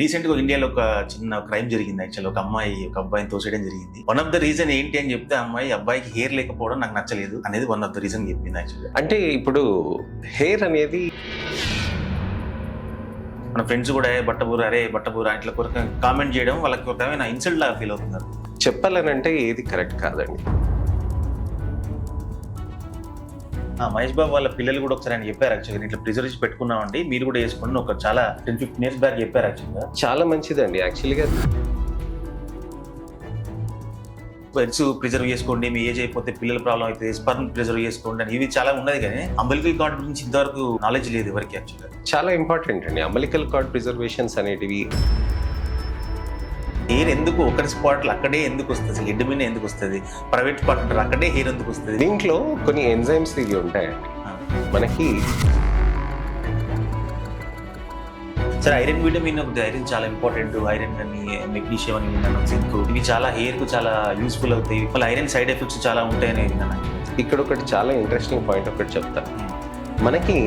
Recent గా ఇండియాలో ఒక చిన్న క్రైమ్ జరిగింది. యాక్చువల్ ఒక అబ్బాయిని తోసేయడం జరిగింది. వన్ ఆఫ్ ద రీజన్ ఏంటి అని చెప్తే అబ్బాయికి హెయిర్ లేకపోవడం నాకు నచ్చలేదు అనేది వన్ ఆఫ్ ద రీజన్ చెప్పింది. యాక్చువల్గా అంటే ఇప్పుడు హెయిర్ అనేది మన ఫ్రెండ్స్ కూడా బట్టబూర ఇట్లా కొరకు కామెంట్ చేయడం వాళ్ళకి ఒక రకమైన ఇన్సల్ట్ లాగా ఫీల్ అవుతున్నారు. చెప్పాలనంటే ఏది కరెక్ట్ కాదండి. మహేష్ బాబు వాళ్ళ పిల్లలు కూడా ఒకసారి ఆయన చెప్పారు యాక్చువల్గా, ఇట్లా ప్రిజర్వేషన్ పెట్టుకున్నామండి మీరు కూడా వేసుకోండి, ఒక చాలా 10-15 years బ్యాక్ చెప్పారు. యాక్చువల్గా చాలా మంచిదండి. యాక్చువల్గా బెడ్స్ ప్రిజర్వ్ చేసుకోండి, మీ ఏజ్ అయిపోతే పిల్లల ప్రాబ్లం అయితే స్పర్మ్ ప్రిజర్వ్ చేసుకోండి అని ఇవి చాలా ఉన్నది, కానీ అంబలికల్ కార్డ్ గురించి ఇంతవరకు నాలెడ్జ్ లేదు ఎవరికి. యాక్చువల్గా చాలా ఇంపార్టెంట్ అండి అంబలికల్ కార్డ్ ప్రిజర్వేషన్స్ అనేటివి. హెయిర్ ఎందుకు ఒకరి స్పాట్లు అక్కడే ఎందుకు వస్తుంది, హెడ్ మీద ఎందుకు వస్తుంది, ప్రైవేట్ స్పాట్ అంటారు అక్కడే హెయిర్ ఎందుకు వస్తుంది? దీంట్లో కొన్ని ఎంజైమ్స్ ఇవి ఉంటాయండి మనకి. సరే, ఐరన్ విటమిన్ ఒకటి, ఐరన్ చాలా ఇంపార్టెంట్. ఐరన్ అని మెగ్నీషియం అని విన్నాను, జింక్, ఇవి చాలా హెయిర్ కు చాలా యూస్ఫుల్ అవుతాయి. మళ్ళీ ఐరన్ సైడ్ ఎఫెక్ట్స్ చాలా ఉంటాయని విన్నాను. ఇక్కడ ఒకటి చాలా ఇంట్రెస్టింగ్ పాయింట్ ఒకటి చెప్తాను. మనకి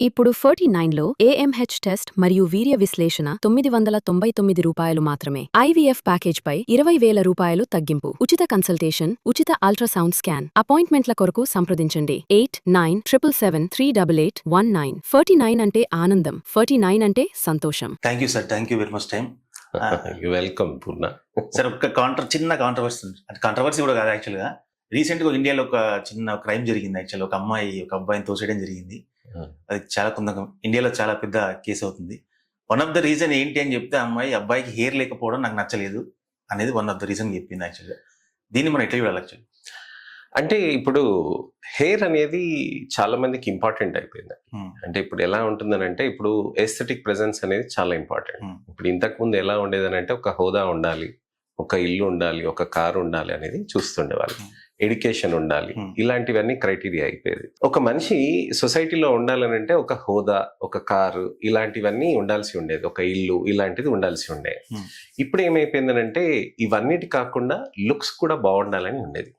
ఇప్పుడు 49లో AMH టెస్ట్ మరియు వీర్య విశ్లేషణ $999 మాత్రమే. IVF ప్యాకేజ్ పై 20,000 రూపాయలు తగ్గింపు. ఉచిత కన్సల్టేషన్, ఉచిత అల్ట్రాసౌండ్ స్కాన్. అపాయింట్మెంట్ల కొరకు సంప్రదించండి 8977738819. 49 అంటే ఆనందం, 49 అంటే సంతోషం. Thank you sir, thank you very much time. Welcome Purna. Sir, ఒక చిన్న కాంట్రవర్సీ, అంటే కాంట్రవర్సీ కూడా కాదు యాక్చువల్గా. రీసెంట్ గా ఇండియాలో ఒక చిన్న క్రైమ్ జరిగింది. యాక్చువల్ ఒక అబ్బాయిని తోసేయడం జరిగింది. అది చాలా ఇండియాలో చాలా పెద్ద కేసు అవుతుంది. వన్ ఆఫ్ ద రీజన్ ఏంటి అని చెప్తే అబ్బాయికి హెయిర్ లేకపోవడం నాకు నచ్చలేదు అనేది వన్ ఆఫ్ ద రీజన్ చెప్పింది. యాక్చువల్గా దీన్ని మనం ఎట్లా చూడాలి? యాక్చువల్లీ అంటే ఇప్పుడు హెయిర్ అనేది చాలా మందికి ఇంపార్టెంట్ అయిపోయింది. అంటే ఇప్పుడు ఎలా ఉంటుందనంటే, ఇప్పుడు ఎస్థెటిక్ ప్రెజెన్స్ అనేది చాలా ఇంపార్టెంట్. ఇప్పుడు ఇంతకు ముందు ఎలా ఉండేదనంటే, ఒక హోదా ఉండాలి, ఒక ఇల్లు ఉండాలి, ఒక కారు ఉండాలి అనేది చూస్తుండేవాళ్ళు. ఎడ్యుకేషన్ ఉండాలి, ఇలాంటివన్నీ క్రైటీరియా అయిపోయేది. ఒక మనిషి సొసైటీలో ఉండాలనంటే ఒక హోదా, ఒక కారు, ఇలాంటివన్నీ ఉండాల్సి ఉండేది, ఒక ఇల్లు ఇలాంటిది ఉండాల్సి ఉండేది. ఇప్పుడు ఏమైపోయిందనంటే, ఇవన్నిటి కాకుండా లుక్స్ కూడా బాగుండాలని ఉండేది.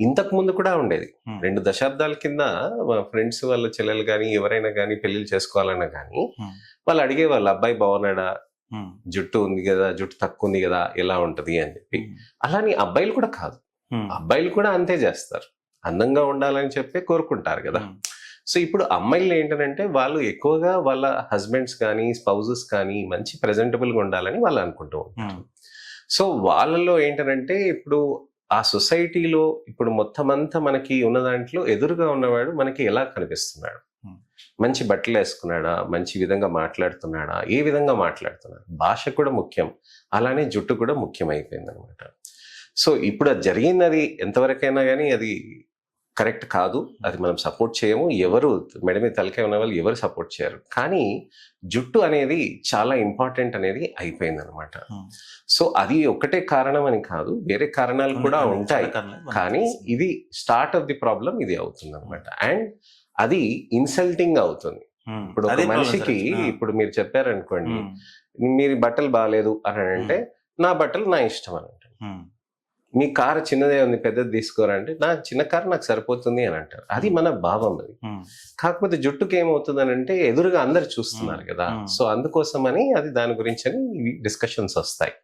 ఇంతకు ముందు కూడా ఉండేది. 2 దశాబ్దాల కింద మా ఫ్రెండ్స్ వాళ్ళ చెల్లెలు కానీ ఎవరైనా కానీ పెళ్లిళ్ళు చేసుకోవాలన్నా కానీ వాళ్ళు అడిగేవాళ్ళు, అబ్బాయి బాగున్నాడా, జుట్టు ఉంది కదా, జుట్టు తక్కువ ఉంది కదా, ఎలా ఉంటది అని చెప్పి. అలాని అబ్బాయిలు కూడా కాదు, అబ్బాయిలు కూడా అంతే చేస్తారు, అందంగా ఉండాలని చెప్పి కోరుకుంటారు కదా. సో ఇప్పుడు అమ్మాయిలు ఏంటంటే, వాళ్ళు ఎక్కువగా వాళ్ళ హస్బెండ్స్ కానీ స్పౌజెస్ కానీ మంచి ప్రెజెంటబుల్గా ఉండాలని వాళ్ళు అనుకుంటూ ఉంటారు. సో వాళ్ళలో ఏంటంటే, ఇప్పుడు ఆ సొసైటీలో ఇప్పుడు మొత్తం అంతా మనకి ఉన్న దాంట్లో ఎదురుగా ఉన్నవాడు మనకి ఎలా కనిపిస్తున్నాడు, మంచి బట్టలు వేసుకున్నాడా, మంచి విధంగా మాట్లాడుతున్నాడా, ఏ విధంగా మాట్లాడుతున్నాడు, భాష కూడా ముఖ్యం, అలానే జుట్టు కూడా ముఖ్యం అయిపోయింది అనమాట. సో ఇప్పుడు అది జరిగింది, అది ఎంతవరకైనా కానీ అది కరెక్ట్ కాదు, అది మనం సపోర్ట్ చేయము. ఎవరు మెడ మీద తలకాయ ఉన్న వాళ్ళు ఎవరు సపోర్ట్ చేయరు. కానీ జుట్టు అనేది చాలా ఇంపార్టెంట్ అనేది అయిపోయింది అనమాట. సో అది ఒకటే కారణం అని కాదు, వేరే కారణాలు కూడా ఉంటాయి, కానీ ఇది స్టార్ట్ ఆఫ్ ది ప్రాబ్లం ఇది అవుతుంది అనమాట. అండ్ అది ఇన్సల్టింగ్ అవుతుంది. ఇప్పుడు ఒక మనిషికి, ఇప్పుడు మీరు చెప్పారనుకోండి, మీరు బట్టలు బాగాలేదు అని అంటే, నా బట్టలు నా ఇష్టం అని అంటారు. మీ కారు చిన్నదే ఉంది, పెద్దది తీసుకోరంటే, నా చిన్న కారు నాకు సరిపోతుంది అని అంటారు. అది మన భావం. అది కాకపోతే జుట్టుకి ఏమవుతుంది అని అంటే, ఎదురుగా అందరు చూస్తున్నారు కదా, సో అందుకోసమని అది దాని గురించి అని డిస్కషన్స్ వస్తాయి.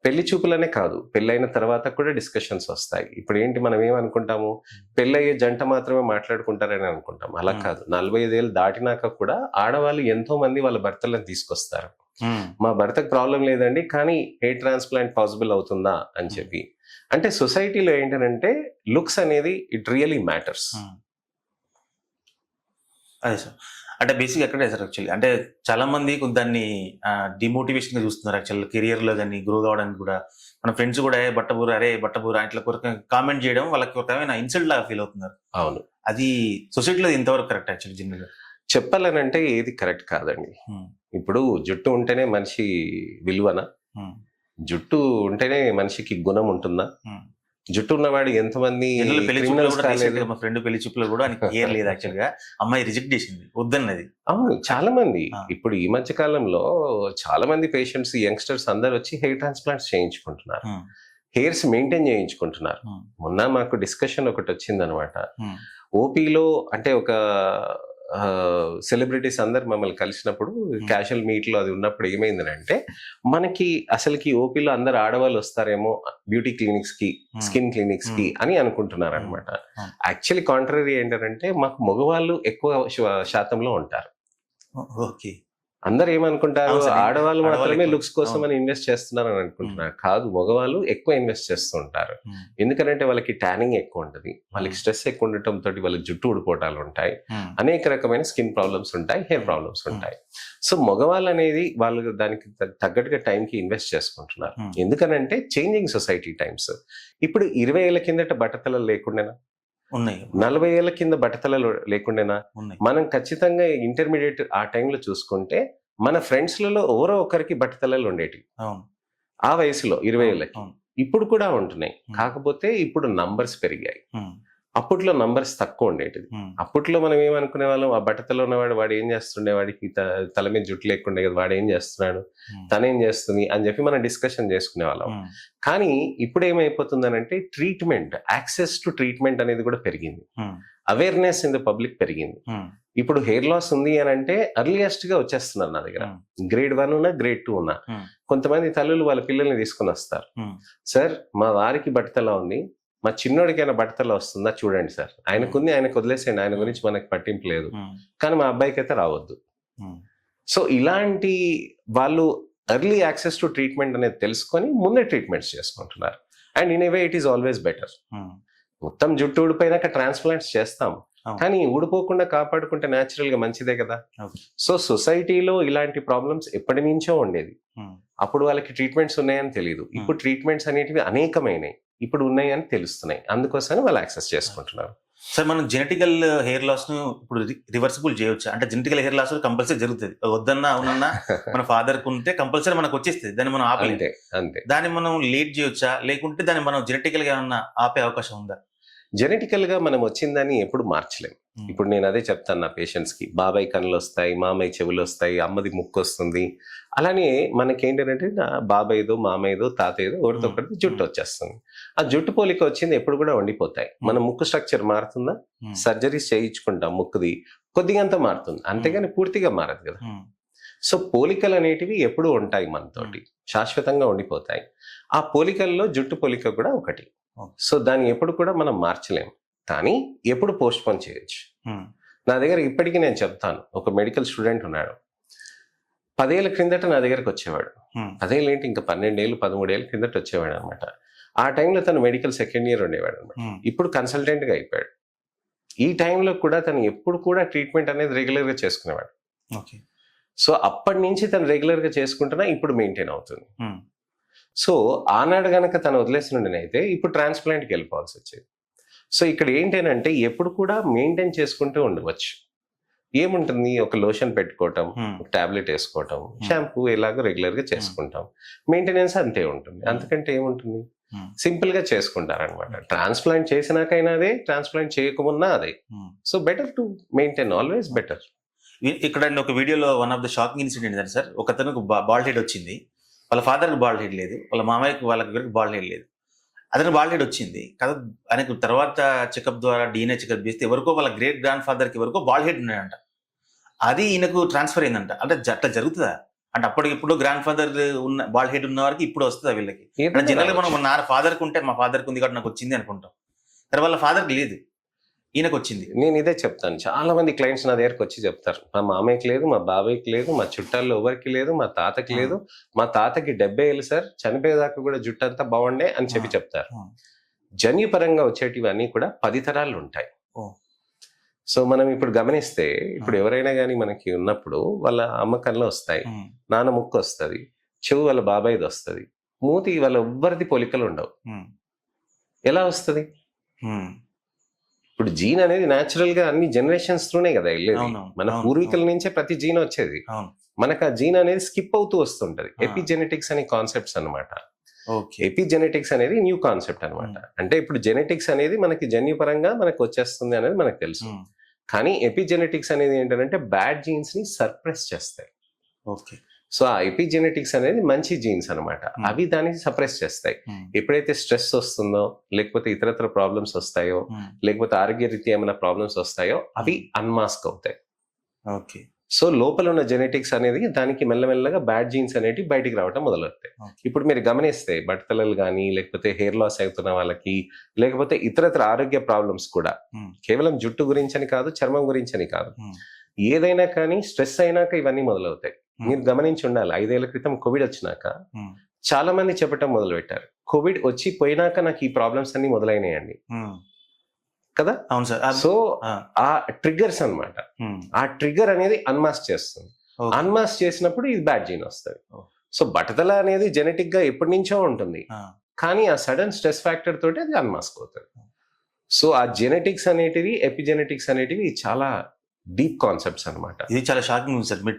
పెళ్లి చూపులనే కాదు, పెళ్ళైన తర్వాత కూడా డిస్కషన్స్ వస్తాయి. ఇప్పుడు ఏంటి, మనం ఏమనుకుంటాము, పెళ్ళయ్యే జంట మాత్రమే మాట్లాడుకుంటారని అనుకుంటాం. అలా కాదు, 45 ఏళ్ళు దాటినాక కూడా ఆడవాళ్ళు ఎంతో మంది వాళ్ళ భర్తలను తీసుకొస్తారు. మా భర్తకు ప్రాబ్లం లేదండి, కానీ హెయిర్ ట్రాన్స్ప్లాంట్ పాసిబుల్ అవుతుందా అని చెప్పి. అంటే సొసైటీలో ఏంటంటే, లుక్స్ అనేది ఇట్ రియలీ మ్యాటర్స్. అదే సార్, అంటే బేసిక్ ఎక్కడే సార్ యాక్చువల్లీ, అంటే చాలా మంది దాన్ని డిమోటివేషన్ గా చూస్తున్నారు. యాక్చువల్ కెరియర్ లో కానీ గ్రో కావడానికి కూడా మన ఫ్రెండ్స్ కూడా బట్టబూర ఇట్లా కొరకు కామెంట్ చేయడం వాళ్ళకి ఒక రకమైన ఇన్సల్ట్ లాగా ఫీల్ అవుతున్నారు. అవును, అది సొసైటీలో ఎంతవరకు కరెక్ట్? యాక్చువల్లీ జనరల్గా చెప్పాలనంటే ఏది కరెక్ట్ కాదండి. ఇప్పుడు జుట్టు ఉంటేనే మనిషి విలువనా? జుట్టు ఉంటేనే మనిషికి గుణం ఉంటుందా? జుట్టు ఉన్నవాడు ఎంతమంది మా ఫ్రెండ్ పెళ్లి చూపులో కూడా హెయిర్ లేదు, యాక్చువల్ గా అమ్మాయి రిజెక్ట్ చేసింది, వద్దన్నది. అవును, చాలా మంది ఇప్పుడు ఈ మధ్య కాలంలో చాలా మంది పేషెంట్స్, యంగ్స్టర్స్ అందరు వచ్చి హెయిర్ ట్రాన్స్ప్లాంట్స్ చేయించుకుంటున్నారు, హెయిర్స్ మెయింటైన్ చేయించుకుంటున్నారు. మొన్న మాకు డిస్కషన్ ఒకటి వచ్చింది అనమాట. ఓపీలో అంటే ఒక సెలబ్రిటీస్ అందరు మమ్మల్ని కలిసినప్పుడు క్యాషువల్ మీట్ లో అది ఉన్నప్పుడు ఏమైందంటే మనకి అసలుకి ఓపీలో అందరు ఆడవాళ్ళు వస్తారేమో బ్యూటీ క్లినిక్స్ కి, స్కిన్ క్లినిక్స్ కి అని అనుకుంటున్నారు అనమాట. యాక్చువల్లీ కాంట్రరీ ఏంటంటే మాకు మగవాళ్ళు ఎక్కువ శాతంలో ఉంటారు. ఓకే. అందరు ఏమనుకుంటారు, ఆడవాళ్ళు మాత్రమే ఎక్కువ. లుక్స్ కోసం అని ఇన్వెస్ట్ చేస్తున్నారు అని అనుకుంటున్నారు. కాదు, మగవాళ్ళు ఎక్కువ ఇన్వెస్ట్ చేస్తూ ఉంటారు. ఎందుకంటే వాళ్ళకి ట్యానింగ్ ఎక్కువ ఉంటుంది, వాళ్ళకి స్ట్రెస్ ఎక్కువ ఉండటం తోటి వాళ్ళకి జుట్టు ఊడిపోవటాలు ఉంటాయి, అనేక రకమైన స్కిన్ ప్రాబ్లమ్స్ ఉంటాయి, హెయిర్ ప్రాబ్లమ్స్ ఉంటాయి. సో మగవాళ్ళు అనేది వాళ్ళు దానికి తగ్గట్టుగా టైంకి ఇన్వెస్ట్ చేసుకుంటున్నారు. ఎందుకనంటే చేంజింగ్ సొసైటీ టైమ్స్. ఇప్పుడు 20 ఏళ్ల కిందట బట్టతలలు లేకుండానా, ఉన్నాయి, 40 ఏళ్ల కింద బట్టతలలు లేకుండానా, ఉన్నాయి. మనం ఖచ్చితంగా ఇంటర్మీడియట్ ఆ టైంలో చూసుకుంటే మన ఫ్రెండ్స్ లలో ఎవరో ఒకరికి బట్టతలలు ఉండేవి అవును. ఆ వయసులో 20 ఏళ్ళకి. అవును. ఇప్పుడు కూడా ఉంటున్నాయి, కాకపోతే ఇప్పుడు నంబర్స్ పెరిగాయి. అప్పట్లో నంబర్స్ తక్కువ ఉండేటిది. అప్పట్లో మనం ఏమనుకునే వాళ్ళం, ఆ బట్టతలో ఉన్నవాడు వాడు ఏం చేస్తుండే, వాడికి తల మీద జుట్టు లేకుండే కదా, వాడు ఏం చేస్తున్నాడు, తనేం చేస్తుంది అని చెప్పి మనం డిస్కషన్ చేసుకునే వాళ్ళం. కానీ ఇప్పుడు ఏమైపోతుందనంటే ట్రీట్మెంట్, యాక్సెస్ టు ట్రీట్మెంట్ అనేది కూడా పెరిగింది, అవేర్నెస్ ఇన్ ద పబ్లిక్ పెరిగింది. ఇప్పుడు హెయిర్ లాస్ ఉంది అని అంటే అర్లియస్ట్ గా వచ్చేస్తున్నారు నా దగ్గర. గ్రేడ్ 1 ఉన్నా, గ్రేడ్ 2 ఉన్నా. కొంతమంది తల్లులు వాళ్ళ పిల్లల్ని తీసుకుని వస్తారు, సార్ మా వారికి బట్టతల ఉంది, మా చిన్నోడికైనా బట్టతల వస్తుందా చూడండి సార్, ఆయనకుంది ఆయనకు వదిలేసేయండి, ఆయన గురించి మనకు పట్టింపు లేదు, కానీ మా అబ్బాయికి అయితే రావద్దు. సో ఇలాంటి వాళ్ళు ఎర్లీ యాక్సెస్ టు ట్రీట్మెంట్ అనేది తెలుసుకొని ముందే ట్రీట్మెంట్స్ చేసుకుంటున్నారు. And in a way it is always better. మొత్తం జుట్టు ఊడిపోయినాక ట్రాన్స్ప్లాంట్స్ చేస్తాం, కానీ ఊడిపోకుండా కాపాడుకుంటే న్యాచురల్ గా మంచిదే కదా. సో సొసైటీలో ఇలాంటి ప్రాబ్లమ్స్ ఎప్పటి నుంచో ఉండేది. అప్పుడు వాళ్ళకి ట్రీట్మెంట్స్ ఉన్నాయని తెలియదు, ఇప్పుడు ట్రీట్మెంట్స్ అనేటివి అనేకమైనాయి, ఇప్పుడు ఉన్నాయని తెలుస్తున్నాయి, అందుకోసమే వాళ్ళు యాక్సెస్ చేసుకుంటున్నారు. సార్ మనం జెనెటికల్ హెయిర్ లాస్ ను ఇప్పుడు రివర్సిబుల్ చేయొచ్చు అంటే? జెనెటికల్ హెయిర్ లాస్ కంపల్సరీ జరుగుతుంది, వద్దన్నా అవునన్నా మన ఫాదర్ కు ఉంటే కంపల్సరీ మనకు వచ్చేస్తుంది, దాన్ని మనం ఆపలేం. అంతే. దాన్ని మనం లేట్ చేయొచ్చా, లేకుంటే దాన్ని మనం జెనెటికల్ గా ఏమన్నా ఆపే అవకాశం ఉందా? జెనెటికల్ గా మనం వచ్చిందని ఎప్పుడు మార్చలేం. ఇప్పుడు నేను అదే చెప్తాను నా పేషెంట్స్ కి, బాబాయ్ కళ్ళు వస్తాయి, మామయ్య చెవులు వస్తాయి, అమ్మది ముక్కు వస్తుంది. అలానే మనకేంటంటే బాబాయ్దో, మామయ్యదో, తాతయ్యదో ఒకరితో ఒకటి జుట్టు వచ్చేస్తుంది. ఆ జుట్టు పోలిక వచ్చింది ఎప్పుడు కూడా ఉండిపోతాయి. మన ముక్కు స్ట్రక్చర్ మారుతుందా, సర్జరీస్ చేయించుకుంటాం, ముక్కుది కొద్దిగంత మారుతుంది, అంతేగాని పూర్తిగా మారదు కదా. సో పోలికలు అనేటివి ఎప్పుడు ఉంటాయి, మనతోటి శాశ్వతంగా ఉండిపోతాయి. ఆ పోలికల్లో జుట్టు పోలిక కూడా ఒకటి. సో దాన్ని ఎప్పుడు కూడా మనం మార్చలేం, కానీ ఎప్పుడు పోస్ట్ పోన్ చేయొచ్చు. నా దగ్గర ఇప్పటికీ నేను చెప్తాను, ఒక మెడికల్ స్టూడెంట్ ఉన్నాడు, 10 ఏళ్ల క్రిందట నా దగ్గరకు వచ్చేవాడు. 10 ఏళ్ళు ఏంటి, ఇంకా 12 ఏళ్ళు 13 ఏళ్ళ క్రిందట వచ్చేవాడు అనమాట. ఆ టైంలో తను మెడికల్ సెకండ్ ఇయర్ ఉండేవాడు అనమాట. ఇప్పుడు కన్సల్టెంట్ గా అయిపోయాడు. ఈ టైంలో కూడా తను ఎప్పుడు కూడా ట్రీట్మెంట్ అనేది రెగ్యులర్ గా చేసుకునేవాడు. సో అప్పటి నుంచి తను రెగ్యులర్ గా చేసుకుంటున్నా ఇప్పుడు మెయింటైన్ అవుతుంది. సో ఆనాడు గనక తను వదిలేసినైతే ఇప్పుడు ట్రాన్స్ప్లాంట్కి వెళ్ళిపోవాల్సి వచ్చేది. సో ఇక్కడ ఏంటంటే ఎప్పుడు కూడా మెయింటైన్ చేసుకుంటూ ఉండవచ్చు. ఏముంటుంది, ఒక లోషన్ పెట్టుకోవటం, ఒక టాబ్లెట్ వేసుకోవటం, షాంపూ ఎలాగో రెగ్యులర్ గా చేసుకుంటాం, మెయింటెనెన్స్ అంతే ఉంటుంది, అంతకంటే ఏముంటుంది, సింపుల్ గా చేసుకుంటారనమాట. ట్రాన్స్ప్లాంట్ చేసినాకైనా అదే, ట్రాన్స్ప్లాంట్ చేయకమున్నా అదే. So better to maintain, always better. ఇక్కడ ఒక వీడియోలో one of the shocking incident ఏంటంటే సార్, ఒకతనికి బాల్డ్ హెడ్ వచ్చింది, వాళ్ళ ఫాదర్కి బాల్డ్ హెడ్ లేదు, వాళ్ళ మామయ్యకి వాళ్ళకి బాల్డ్ హెడ్ లేదు, అతనికి బాల్డ్ హెడ్ వచ్చింది కదా. ఆయనకు తర్వాత చెకప్ ద్వారా DNA చెకప్ చేస్తే ఎవరికో వాళ్ళ గ్రేట్ గ్రాండ్ ఫాదర్కి ఎవరికో బాల్డ్ హెడ్ ఉన్నాయంట, అది ఈయనకు ట్రాన్స్ఫర్ అయిందంట. అంటే అట్లా జరుగుతుందా అంటే? అప్పటికిప్పుడు గ్రాండ్ ఫాదర్ ఉన్న బాల్డ్ హెడ్ ఉన్న వారికి ఇప్పుడు వస్తుందా వీళ్ళకి? జనరల్ గా మనం నా ఫాదర్కి ఉంటే మా ఫాదర్కి ఉంది కాబట్టి నాకు వచ్చింది అనుకుంటాం, కానీ వాళ్ళ ఫాదర్కి లేదు, ఈయనకు వచ్చింది. నేను ఇదే చెప్తాను, చాలా మంది క్లయింట్స్ నా దగ్గరకు వచ్చి చెప్తారు, మా మామయ్యకి లేదు, మా బాబాయ్కి లేదు, మా చుట్టాల్లో ఎవరికి లేదు, మా తాతకి లేదు, మా తాతకి 70 ఏళ్ళు సార్, చనిపోయేదాకా కూడా జుట్టు అంతా బాగుండే అని చెప్పి చెప్తారు. జన్యుపరంగా వచ్చేటివి అన్నీ కూడా 10 తరాలు ఉంటాయి. సో మనం ఇప్పుడు గమనిస్తే, ఇప్పుడు ఎవరైనా కానీ మనకి ఉన్నప్పుడు వాళ్ళ అమ్మ కళ్ళు వస్తాయి, నాన్న ముక్కు వస్తుంది, చెవు వాళ్ళ బాబాయ్ది వస్తుంది, మూతి వాళ్ళ ఎవ్వరిది పోలికలు ఉండవు. ఎలా వస్తుంది? ఇప్పుడు జీన్ అనేది న్యాచురల్ గా అన్ని జనరేషన్స్ త్రూనే కదా వెళ్ళేది. మన పూర్వీకుల నుంచే ప్రతి జీన్ వచ్చేది, మనకు ఆ జీన్ అనేది స్కిప్ అవుతూ వస్తుంటది. ఎపిజెనెటిక్స్ అనే కాన్సెప్ట్స్ అనమాట. ఎపిజెనెటిక్స్ అనేది న్యూ కాన్సెప్ట్ అనమాట. అంటే ఇప్పుడు జెనెటిక్స్ అనేది మనకి జన్యుపరంగా మనకు వచ్చేస్తుంది అనేది మనకు తెలుసు, కానీ ఎపిజెనెటిక్స్ అనేది ఏంటంటే బ్యాడ్ జీన్స్ ని సప్రెస్ చేస్తాయి. సో ఆ ఎపిజెనెటిక్స్ అనేది మంచి జీన్స్ అనమాట, అవి దాన్ని సప్రెస్ చేస్తాయి. ఎప్పుడైతే స్ట్రెస్ వస్తుందో, లేకపోతే ఇతరత్ర ప్రాబ్లమ్స్ వస్తాయో, లేకపోతే ఆరోగ్య రీత్యా ఏమైనా ప్రాబ్లమ్స్ వస్తాయో, అవి అన్మాస్క్ అవుతాయి. ఓకే. సో లోపల ఉన్న జెనెటిక్స్ అనేది దానికి మెల్లమెల్లగా బ్యాడ్ జీన్స్ అనేవి బయటికి రావడం మొదలవుతాయి. ఓకే. ఇప్పుడు మీరు గమనిస్తే బట్టతలలు కానీ, లేకపోతే హెయిర్ లాస్ అవుతున్న వాళ్ళకి, లేకపోతే ఇతరత్ర ఆరోగ్య ప్రాబ్లమ్స్ కూడా కేవలం జుట్టు గురించి అని కాదు, చర్మం గురించి అని కాదు, ఏదైనా కానీ స్ట్రెస్ అయినాక ఇవన్నీ మొదలవుతాయి. మీరు గమనించి ఉండాలి, 5 ఏళ్ల క్రితం కోవిడ్ వచ్చినాక చాలా మంది చెప్పటం మొదలు పెట్టారు, కోవిడ్ వచ్చి పోయినాక నాకు ఈ ప్రాబ్లమ్స్ అన్ని మొదలైనాయండి కదా. అవును సార్. సో ఆ ట్రిగ్గర్స్ అన్నమాట, ఆ ట్రిగ్గర్ అనేది అన్మాస్క్ చేస్తుంది. అన్మాస్క్ చేసినప్పుడు ఇది బ్యాడ్ జీన్ వస్తుంది. సో బట్టతల అనేది జెనెటిక్ గా ఎప్పటి నుంచో ఉంటుంది, కానీ ఆ సడన్ స్ట్రెస్ ఫ్యాక్టర్ తోటి అది అన్మాస్క్ అవుతుంది. సో ఆ జెనెటిక్స్ అనేటివి, ఎపిజెనెటిక్స్ అనేటివి చాలా డీప్ కాన్సెప్ట్స్ అన్నమాట. ఇది చాలా షాకింగ్ ఉంది సార్. మీరు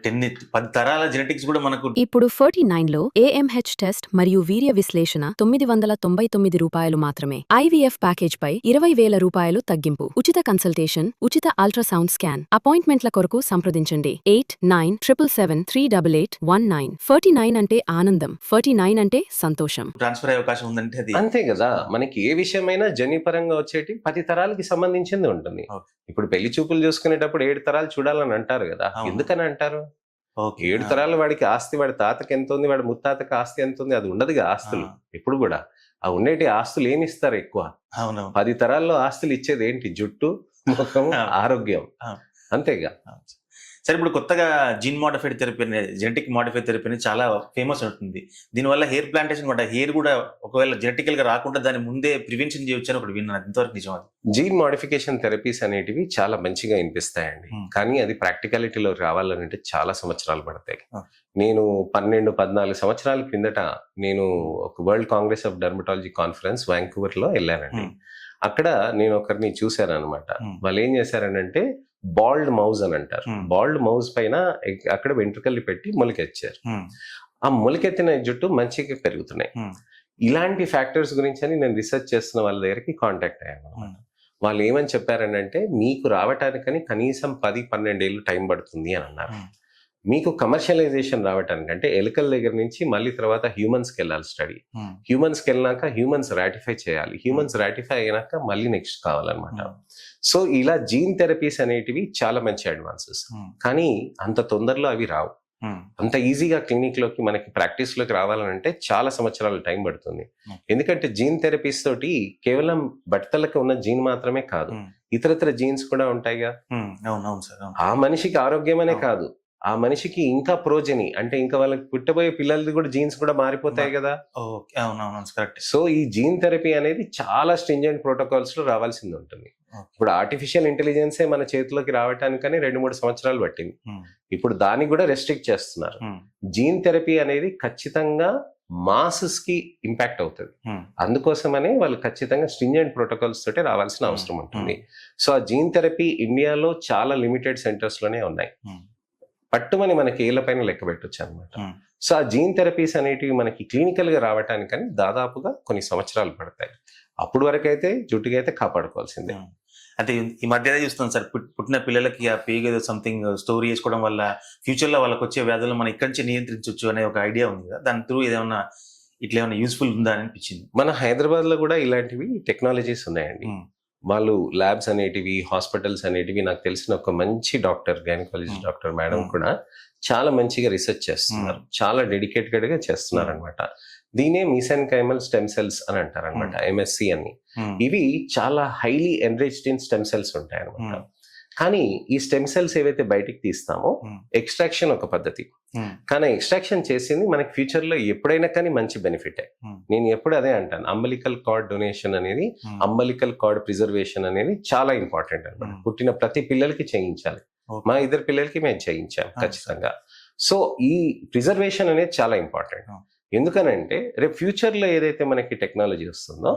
10 తరాల జెనెటిక్స్ కూడా మనకు ఇప్పుడు 49లో AMH టెస్ట్ మరియు వీర్య విశ్లేషణ 999 రూపాయలు మాత్రమే. IVF ప్యాకేజ్ పై 20,000 రూపాయలు తగ్గింపు. ఉచిత కన్సల్టేషన్, ఉచిత అల్ట్రాసౌండ్ స్కాన్. అపాయింట్మెంట్ల కొరకు సంప్రదించండి 8977738819. 49 అంటే ఆనందం, 49 అంటే సంతోషం. ట్రాన్స్ఫర్ అయ్యే అవకాశం ఉందంటే అది అంతే కదా. మనకి ఏ విషయమైనా జన్యుపరంగా వచ్చేటి 10 తరాలకి సంబంధించింది ఉంటుంది. ఇప్పుడు పెళ్లి చూపులు చూసుకునేటప్పుడు 7 తరాలు చూడాలని అంటారు కదా. ఎందుకని అంటారు? 7 తరాలు వాడికి ఆస్తి, వాడి తాతకి ఎంత ఉంది, వాడి ముత్తాతకి ఆస్తి ఎంత ఉంది, అది ఉండదుగా ఆస్తులు ఎప్పుడు కూడా. ఆ ఉండేటి ఆస్తులు ఏమి ఇస్తారు ఎక్కువ? 10 తరాల్లో ఆస్తులు ఇచ్చేది ఏంటి? జుట్టు, ముఖం, ఆరోగ్యం, అంతేగా. సరే, ఇప్పుడు కొత్తగా gene modified therapy, genetic modified therapy అనేది చాలా ఫేమస్ అవుతుంది. దీనివల్ల హెయిర్ ప్లాంటేషన్ కూడా, హెయిర్ కూడా ఒకవేళ జెనెటికల్ గా రాకుండా దాని ముందే ప్రివెన్షన్ చేయొచ్చు అని ఒకటి విన్నాను. ఇంతవరకు నిజం అది? జీన్ మోడిఫికేషన్ థెరపీస్ అనేటివి చాలా మంచిగా వినిపిస్తాయండి, కానీ అది ప్రాక్టికాలిటీలో రావాలంటే చాలా సంవత్సరాలు పడతాయి. నేను 12-14 సంవత్సరాల క్రిందట నేను ఒక world Congress of dermatology conference Vancouver లో వెళ్ళానండి. అక్కడ నేను ఒకరిని చూశాను అనమాట. వాళ్ళు ఏం చేశారనంటే బాల్డ్ మౌజ్ అని అంటారు. బాల్డ్ మౌజ్ పైన అక్కడ వెంట్రుకల్ని పెట్టి మొలకెచ్చారు. ఆ మొలకెత్తిన జుట్టు మంచిగా పెరుగుతున్నాయి. ఇలాంటి ఫ్యాక్టర్స్ గురించి అని నేను రీసెర్చ్ చేస్తున్న వాళ్ళ దగ్గరికి కాంటాక్ట్ అయ్యాను. వాళ్ళు ఏమని చెప్పారనంటే మీకు రావటానికని కనీసం 10-12 ఏళ్ళు టైం పడుతుంది అని అన్నారు. మీకు కమర్షియలైజేషన్ రావటానికి అంటే ఎలుకల దగ్గర నుంచి మళ్ళీ తర్వాత హ్యూమన్స్కి వెళ్ళాలి స్టడీ. హ్యూమన్స్కి వెళ్ళినాక హ్యూమన్స్ రాటిఫై చేయాలి. హ్యూమన్స్ రాటిఫై అయినాక మళ్ళీ నెక్స్ట్ కావాలన్నమాట. సో ఇలా జీన్ థెరపీస్ అనేటివి చాలా మంచి అడ్వాన్సెస్, కానీ అంత తొందరలో అవి రావు. అంత ఈజీగా క్లినిక్ లోకి మనకి ప్రాక్టీస్ లోకి రావాలంటే చాలా సంవత్సరాలు టైం పడుతుంది. ఎందుకంటే జీన్ థెరపీస్ తోటి కేవలం బట్టతలకు ఉన్న జీన్ మాత్రమే కాదు, ఇతరత్ర జీన్స్ కూడా ఉంటాయిగా. ఆ మనిషికి ఆరోగ్యం అనే కాదు, ఆ మనిషికి ఇంకా ప్రోజని అంటే ఇంకా వాళ్ళకి పుట్టబోయే పిల్లలది కూడా జీన్స్ కూడా మారిపోతాయి కదా. సో ఈ జీన్ థెరపీ అనేది చాలా స్ట్రింజెంట్ ప్రోటోకాల్స్ లో రావాల్సింది ఉంటుంది. ఇప్పుడు ఆర్టిఫిషియల్ ఇంటెలిజెన్సే మన చేతిలోకి రావటానికని 2-3 సంవత్సరాలు పట్టింది. ఇప్పుడు దాన్ని కూడా రెస్ట్రిక్ట్ చేస్తున్నారు. జీన్ థెరపీ అనేది ఖచ్చితంగా మాసెస్ కి ఇంపాక్ట్ అవుతుంది. అందుకోసమనే వాళ్ళు ఖచ్చితంగా స్ట్రింజెంట్ ప్రోటోకాల్స్ తోటే రావాల్సిన అవసరం ఉంటుంది. సో ఆ జీన్ థెరపీ ఇండియాలో చాలా లిమిటెడ్ సెంటర్స్ లోనే ఉన్నాయి. పట్టుమని మనకి ఏళ్లపైన లెక్క పెట్టొచ్చు అనమాట. సో ఆ జీన్ థెరపీస్ అనేటివి మనకి క్లినికల్ గా రావటానికని దాదాపుగా కొన్ని సంవత్సరాలు పడతాయి. అప్పుడు వరకు అయితే జుట్టుగా అయితే కాపాడుకోవాల్సిందే. అంటే ఈ మధ్య చూస్తాం సార్, పుట్టిన పిల్లలకి ఆ పేగ్ ఏదో సంథింగ్ స్టోర్ చేసుకోవడం వల్ల ఫ్యూచర్ లో వాళ్ళకి వచ్చే వ్యాధులను మనం ఇక్కడి నుంచి నియంత్రించవచ్చు అనే ఒక ఐడియా ఉంది కదా. దాని త్రూ ఏదైనా ఇట్లా ఏమైనా యూస్ఫుల్ ఉందా అని అనిపించింది. మన హైదరాబాద్ లో కూడా ఇలాంటివి టెక్నాలజీస్ ఉన్నాయండి. వాళ్ళు ల్యాబ్స్ అనేటివి, హాస్పిటల్స్ అనేటివి, నాకు తెలిసిన ఒక మంచి డాక్టర్, గైనకాలజిస్ట్ డాక్టర్ మేడం కూడా చాలా మంచిగా రీసెర్చ్ చేస్తున్నారు, చాలా డెడికేటెడ్ గా చేస్తున్నారు అనమాట. దీనే మీసెన్కైమల్ స్టెమ్ సెల్స్ అని అంటారు అనమాట, MSC అని. ఇవి చాలా highly enriched in stem cells ఉంటాయి అనమాట. కానీ ఈ స్టెమ్ సెల్స్ ఏవైతే బయటికి తీస్తామో ఎక్స్ట్రాక్షన్ ఒక పద్ధతి, కానీ ఎక్స్ట్రాక్షన్ చేసింది మనకి ఫ్యూచర్ లో ఎప్పుడైనా కానీ మంచి బెనిఫిటే. నేను ఎప్పుడు అదే అంటాను, అంబలికల్ కార్డ్ డొనేషన్ అనేది, అంబలికల్ కార్డ్ ప్రిజర్వేషన్ అనేది చాలా ఇంపార్టెంట్ అనమాట. పుట్టిన ప్రతి పిల్లలకి చేయించాలి. మా 2 పిల్లలకి మేము చేయించాం ఖచ్చితంగా. సో ఈ ప్రిజర్వేషన్ అనేది చాలా ఇంపార్టెంట్. ఎందుకనంటే రేపు ఫ్యూచర్ లో ఏదైతే మనకి టెక్నాలజీ వస్తుందో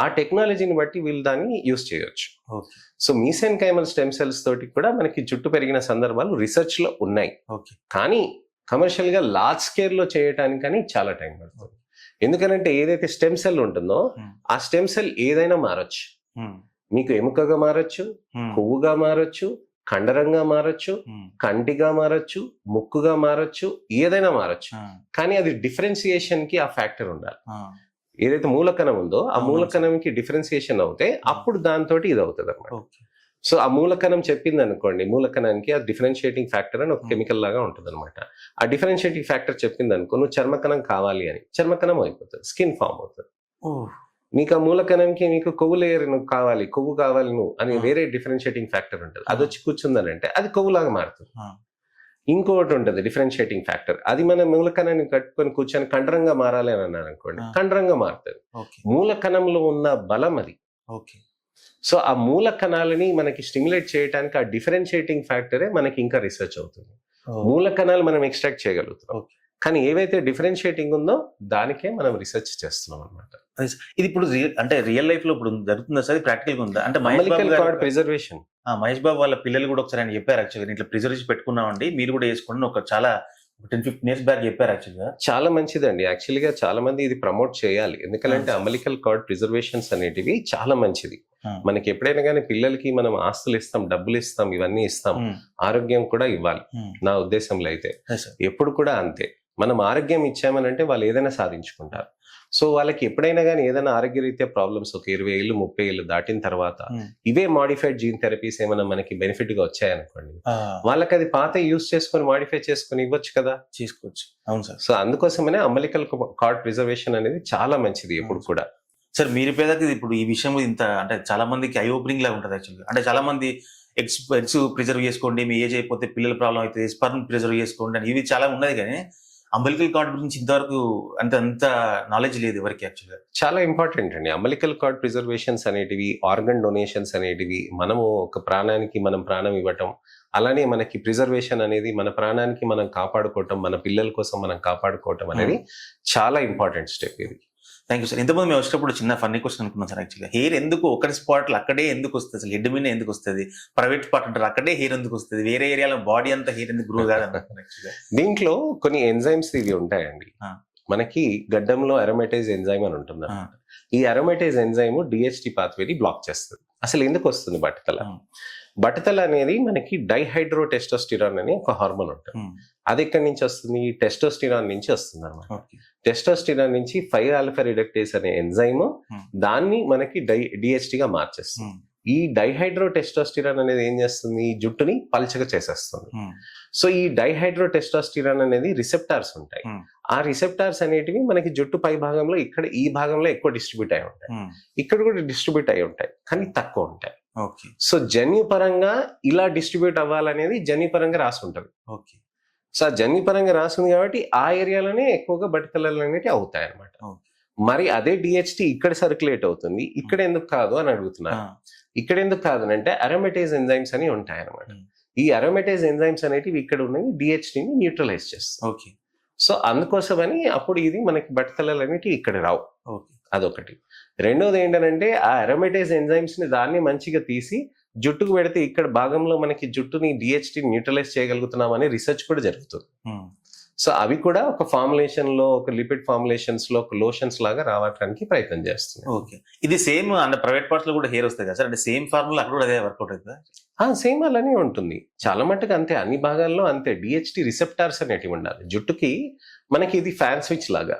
ఆ టెక్నాలజీని బట్టి వీళ్ళు దాన్ని యూజ్ చేయొచ్చు. సో మీసెన్కైమల్ స్టెమ్ సెల్స్ తోటి కూడా మనకి జుట్టు పెరిగిన సందర్భాలు రీసెర్చ్ లో ఉన్నాయి, కానీ కమర్షియల్ గా లార్జ్ స్కేల్ లో చేయటానికని చాలా టైం పడుతుంది. ఎందుకనంటే ఏదైతే స్టెమ్ సెల్ ఉంటుందో ఆ స్టెమ్ సెల్ ఏదైనా మారొచ్చు. మీకు ఎముకగా మారొచ్చు, కొవ్వుగా మారొచ్చు, కండరంగా మారొచ్చు, కంటిగా మారొచ్చు, ముక్కుగా మారొచ్చు, ఏదైనా మారొచ్చు. కానీ అది డిఫరెన్సియేషన్ కి ఆ ఫ్యాక్టర్ ఉండాలి. ఏదైతే మూలకణం ఉందో ఆ మూలకణంకి డిఫరెన్సియేషన్ అవుతే అప్పుడు దాంతో ఇది అవుతుంది అన్నమాట. సో ఆ మూలకణం చెప్పింది అనుకోండి, మూలకణానికి ఆ డిఫరెన్షియేటింగ్ ఫ్యాక్టర్ అని ఒక కెమికల్ లాగా ఉంటుంది అనమాట. ఆ డిఫరెన్షియేటింగ్ ఫ్యాక్టర్ చెప్పింది అనుకో, నువ్వు చర్మకణం కావాలి అని, చర్మకణం అయిపోతుంది, స్కిన్ ఫామ్ అవుతుంది. మీకు ఆ మూలకణంకి మీకు కొవ్వు లేయర్ నువ్వు కావాలి, కొవ్వు కావాలి నువ్వు అని వేరే డిఫరెన్షియేటింగ్ ఫ్యాక్టర్ ఉంటుంది, అది వచ్చి కూర్చుందని అంటే అది కొవ్వులాగా మారుతుంది. ఇంకోటి ఉంటుంది డిఫరెన్షియేటింగ్ ఫ్యాక్టర్, అది మన మూలకణాన్ని కట్టుకొని కూర్చొని కండరంగా మారాలి అని అన్నారు అనుకోండి, కండరంగా మారుతుంది. మూలకణంలో ఉన్న బలం అది. సో ఆ మూల కణాలని మనకి స్టిమ్యులేట్ చేయడానికి ఆ డిఫరెన్షియేటింగ్ ఫ్యాక్టరే మనకి ఇంకా రీసెర్చ్ అవుతుంది. మూల కణాలు మనం ఎక్స్ట్రాక్ట్ చేయగలుగుతాం, కానీ ఏవైతే డిఫరెన్షియేటింగ్ ఉందో దానికే మనం రీసెర్చ్ చేస్తున్నాం అనమాట. ఇది ఇప్పుడు అంటే రియల్ లైఫ్ లో ఇప్పుడు జరుగుతుందా సార్, ప్రాక్టికల్ ఉందా? అంటే ప్రిజర్వేషన్ మహేష్ బాబు వాళ్ళ పిల్లలు కూడా ఒకసారి ఆయన చెప్పారు యాక్చువల్గా, ఇట్లా ప్రిజర్వేషన్ పెట్టుకున్నామండి మీరు కూడా వేసుకోండి, ఒక చాలా 10-15 years బ్యాక్ చెప్పారు. యాక్చువల్గా చాలా మంచిదండి. యాక్చువల్గా చాలా మంది ఇది ప్రమోట్ చేయాలి, ఎందుకంటే అంబలికల్ కార్డ్ ప్రిజర్వేషన్స్ అనేటివి చాలా మంచిది. మనకి ఎప్పుడైనా కానీ పిల్లలకి మనం ఆస్తులు ఇస్తాం, డబ్బులు ఇస్తాం, ఇవన్నీ ఇస్తాం, ఆరోగ్యం కూడా ఇవ్వాలి. నా ఉద్దేశంలో అయితే ఎప్పుడు కూడా అంతే, మనం ఆరోగ్యం ఇచ్చామనంటే వాళ్ళు ఏదైనా సాధించుకుంటారు. సో వాళ్ళకి ఎప్పుడైనా కానీ ఏదైనా ఆరోగ్యరీత్యా ప్రాబ్లమ్స్ ఒక 20 ఏళ్ళు 30 ఏళ్ళు దాటిన తర్వాత ఇవే మాడిఫైడ్ జీన్ థెరపీస్ ఏమైనా మనకి బెనిఫిట్ గా వచ్చాయనుకోండి, వాళ్ళకి అది పాత యూజ్ చేసుకొని మాడిఫై చేసుకొని ఇవ్వచ్చు కదా, చేసుకోవచ్చు. అవును సార్. సో అందుకోసమనే అంబలికల్ కార్డ్ ప్రిజర్వేషన్ అనేది చాలా మంచిది ఎప్పుడు కూడా. సార్ మీరు పేదకి ఇప్పుడు ఈ విషయంలో ఇంత అంటే చాలా మందికి ఐ ఓపెనింగ్ లాగా ఉంటుంది యాక్చువల్గా. అంటే చాలా మంది ఎగ్స్ ప్రిజర్వ్ చేసుకోండి, మీ ఏజ్ అయిపోతే పిల్లల ప్రాబ్లం అవుతుంది, స్పర్మ్ ప్రిజర్వ్ చేసుకోండి అని ఇవి చాలా ఉన్నది, కానీ అంబలికల్ కార్డ్ గురించి ఇంతవరకు అంత నాలెడ్జ్ లేదు ఎవరికి. యాక్చువల్గా చాలా ఇంపార్టెంట్ అండి అంబలికల్ కార్డ్ ప్రిజర్వేషన్స్ అనేటివి, ఆర్గన్ డొనేషన్స్ అనేటివి. మనము ఒక ప్రాణానికి మనం ప్రాణం ఇవ్వటం, అలానే మనకి ప్రిజర్వేషన్ అనేది మన ప్రాణానికి మనం కాపాడుకోవటం, మన పిల్లల కోసం మనం కాపాడుకోవటం అనేది చాలా ఇంపార్టెంట్ స్టెప్ ఇది. Thank you sir. ఇంతకుముందు మేము వచ్చినప్పుడు చిన్న ఫన్నీ క్వశ్చన్ అనుకున్నాం సార్. యాక్చువల్గా హెయిర్ ఎందుకు ఒకటి స్పాట్లో అక్కడే ఎందుకు వస్తుంది, అసలు హెడ్ మీద ఎందుకు వస్తుంది, ప్రైవేట్ స్పాట్ అంటారు అక్కడే హెయిర్ ఎందుకు వస్తుంది, వేరే ఏరియాలో బాడీ అంతా హెయిర్ ఎందుకు గ్రో కాదు? దీంట్లో కొన్ని ఎంజైమ్స్ ఇవి ఉంటాయండి. మనకి గడ్డంలో అరోమేటైజ్ ఎంజైమ్ అని ఉంటుంది. ఈ అరోమేటైజ్ ఎంజైమ్ డిహెచ్టి పాత్వేని బ్లాక్ చేస్తుంది. అసలు ఎందుకు వస్తుంది బట్టతల? బట్టతల అనేది మనకి డైహైడ్రో టెస్టోస్టిరాన్ అని ఒక హార్మోన్ ఉంటుంది. అది ఎక్కడి నుంచి వస్తుంది? టెస్టోస్టిరాన్ నుంచి వస్తుంది అనమాట. టెస్టోస్టిరాన్ నుంచి 5-alpha రిడక్టేస్ అనే ఎంజైమ్ దాన్ని మనకి డిహెచ్టిగా మార్చేస్తుంది. ఈ డైహైడ్రో టెస్టోస్టిరాన్ అనేది ఏం చేస్తుంది? జుట్టుని పల్చగా చేసేస్తుంది. సో ఈ డైహైడ్రో టెస్టోస్టిరాన్ అనేది రిసెప్టార్స్ ఉంటాయి. ఆ రిసెప్టార్స్ అనేటివి మనకి జుట్టు పై భాగంలో ఇక్కడ ఈ భాగంలో ఎక్కువ డిస్ట్రిబ్యూట్ అయి ఉంటాయి, ఇక్కడ కూడా డిస్ట్రిబ్యూట్ అయి ఉంటాయి, కానీ తక్కువ ఉంటాయి. సో జన్యుపరంగా ఇలా డిస్ట్రిబ్యూట్ అవ్వాలనేది జన్యుపరంగా రాసి ఉంటుంది. సో ఆ జన్యుపరంగా రాసింది కాబట్టి ఆ ఏరియాలోనే ఎక్కువగా బట్టతలలు అనేవి అవుతాయి అనమాట. మరి అదే డిహెచ్టి ఇక్కడ సర్క్యులేట్ అవుతుంది, ఇక్కడ ఎందుకు కాదు అని అడుగుతున్నారు. ఇక్కడ ఎందుకు కాదు అంటే అరోమేటేజ్ ఎంజైమ్స్ అని ఉంటాయి అనమాట. ఈ అరోమేటేజ్ ఎంజైమ్స్ అనేటివి ఇక్కడ ఉన్నాయి, డిహెచ్టిని న్యూట్రలైజ్ చేస్తాయి. సో అందుకోసమని అప్పుడు ఇది మనకి బట్టతలలు అనేవి ఇక్కడ రావు. అదొకటి. రెండోది ఏంటంటే ఆ అరోమేటేజ్ ఎంజైమ్స్ ని దాన్ని మంచిగా తీసి జుట్టుకు పెడితే ఇక్కడ భాగంలో మనకి జుట్టుని డిహెచ్టి న్యూట్రలైజ్ చేయగలుగుతున్నాం అనే రీసెర్చ్ కూడా జరుగుతుంది. సో అవి కూడా ఒక ఫార్ములేషన్ లో, ఒక లిపిడ్ ఫార్ములేషన్స్ లో, ఒక లోషన్స్ లాగా రావడానికి ప్రయత్నం చేస్తుంది. ఓకే, ఇది సేమ్ అంటే ప్రైవేట్ పార్ట్స్ లో కూడా హెయిర్ వస్తాయి కదా సార్, అంటే సేమ్ ఫార్ములా అక్కడ కూడా అదే వర్కౌట్ అవుతుందా? సేమ్ అలానే ఉంటుంది, చాలా మట్టుకు అంతే, అన్ని భాగాల్లో అంతే. డిహెచ్టి రిసెప్టార్స్ అనేటివి ఉండాలి జుట్టుకి. మనకి ఇది ఫ్యాన్ స్విచ్ లాగా.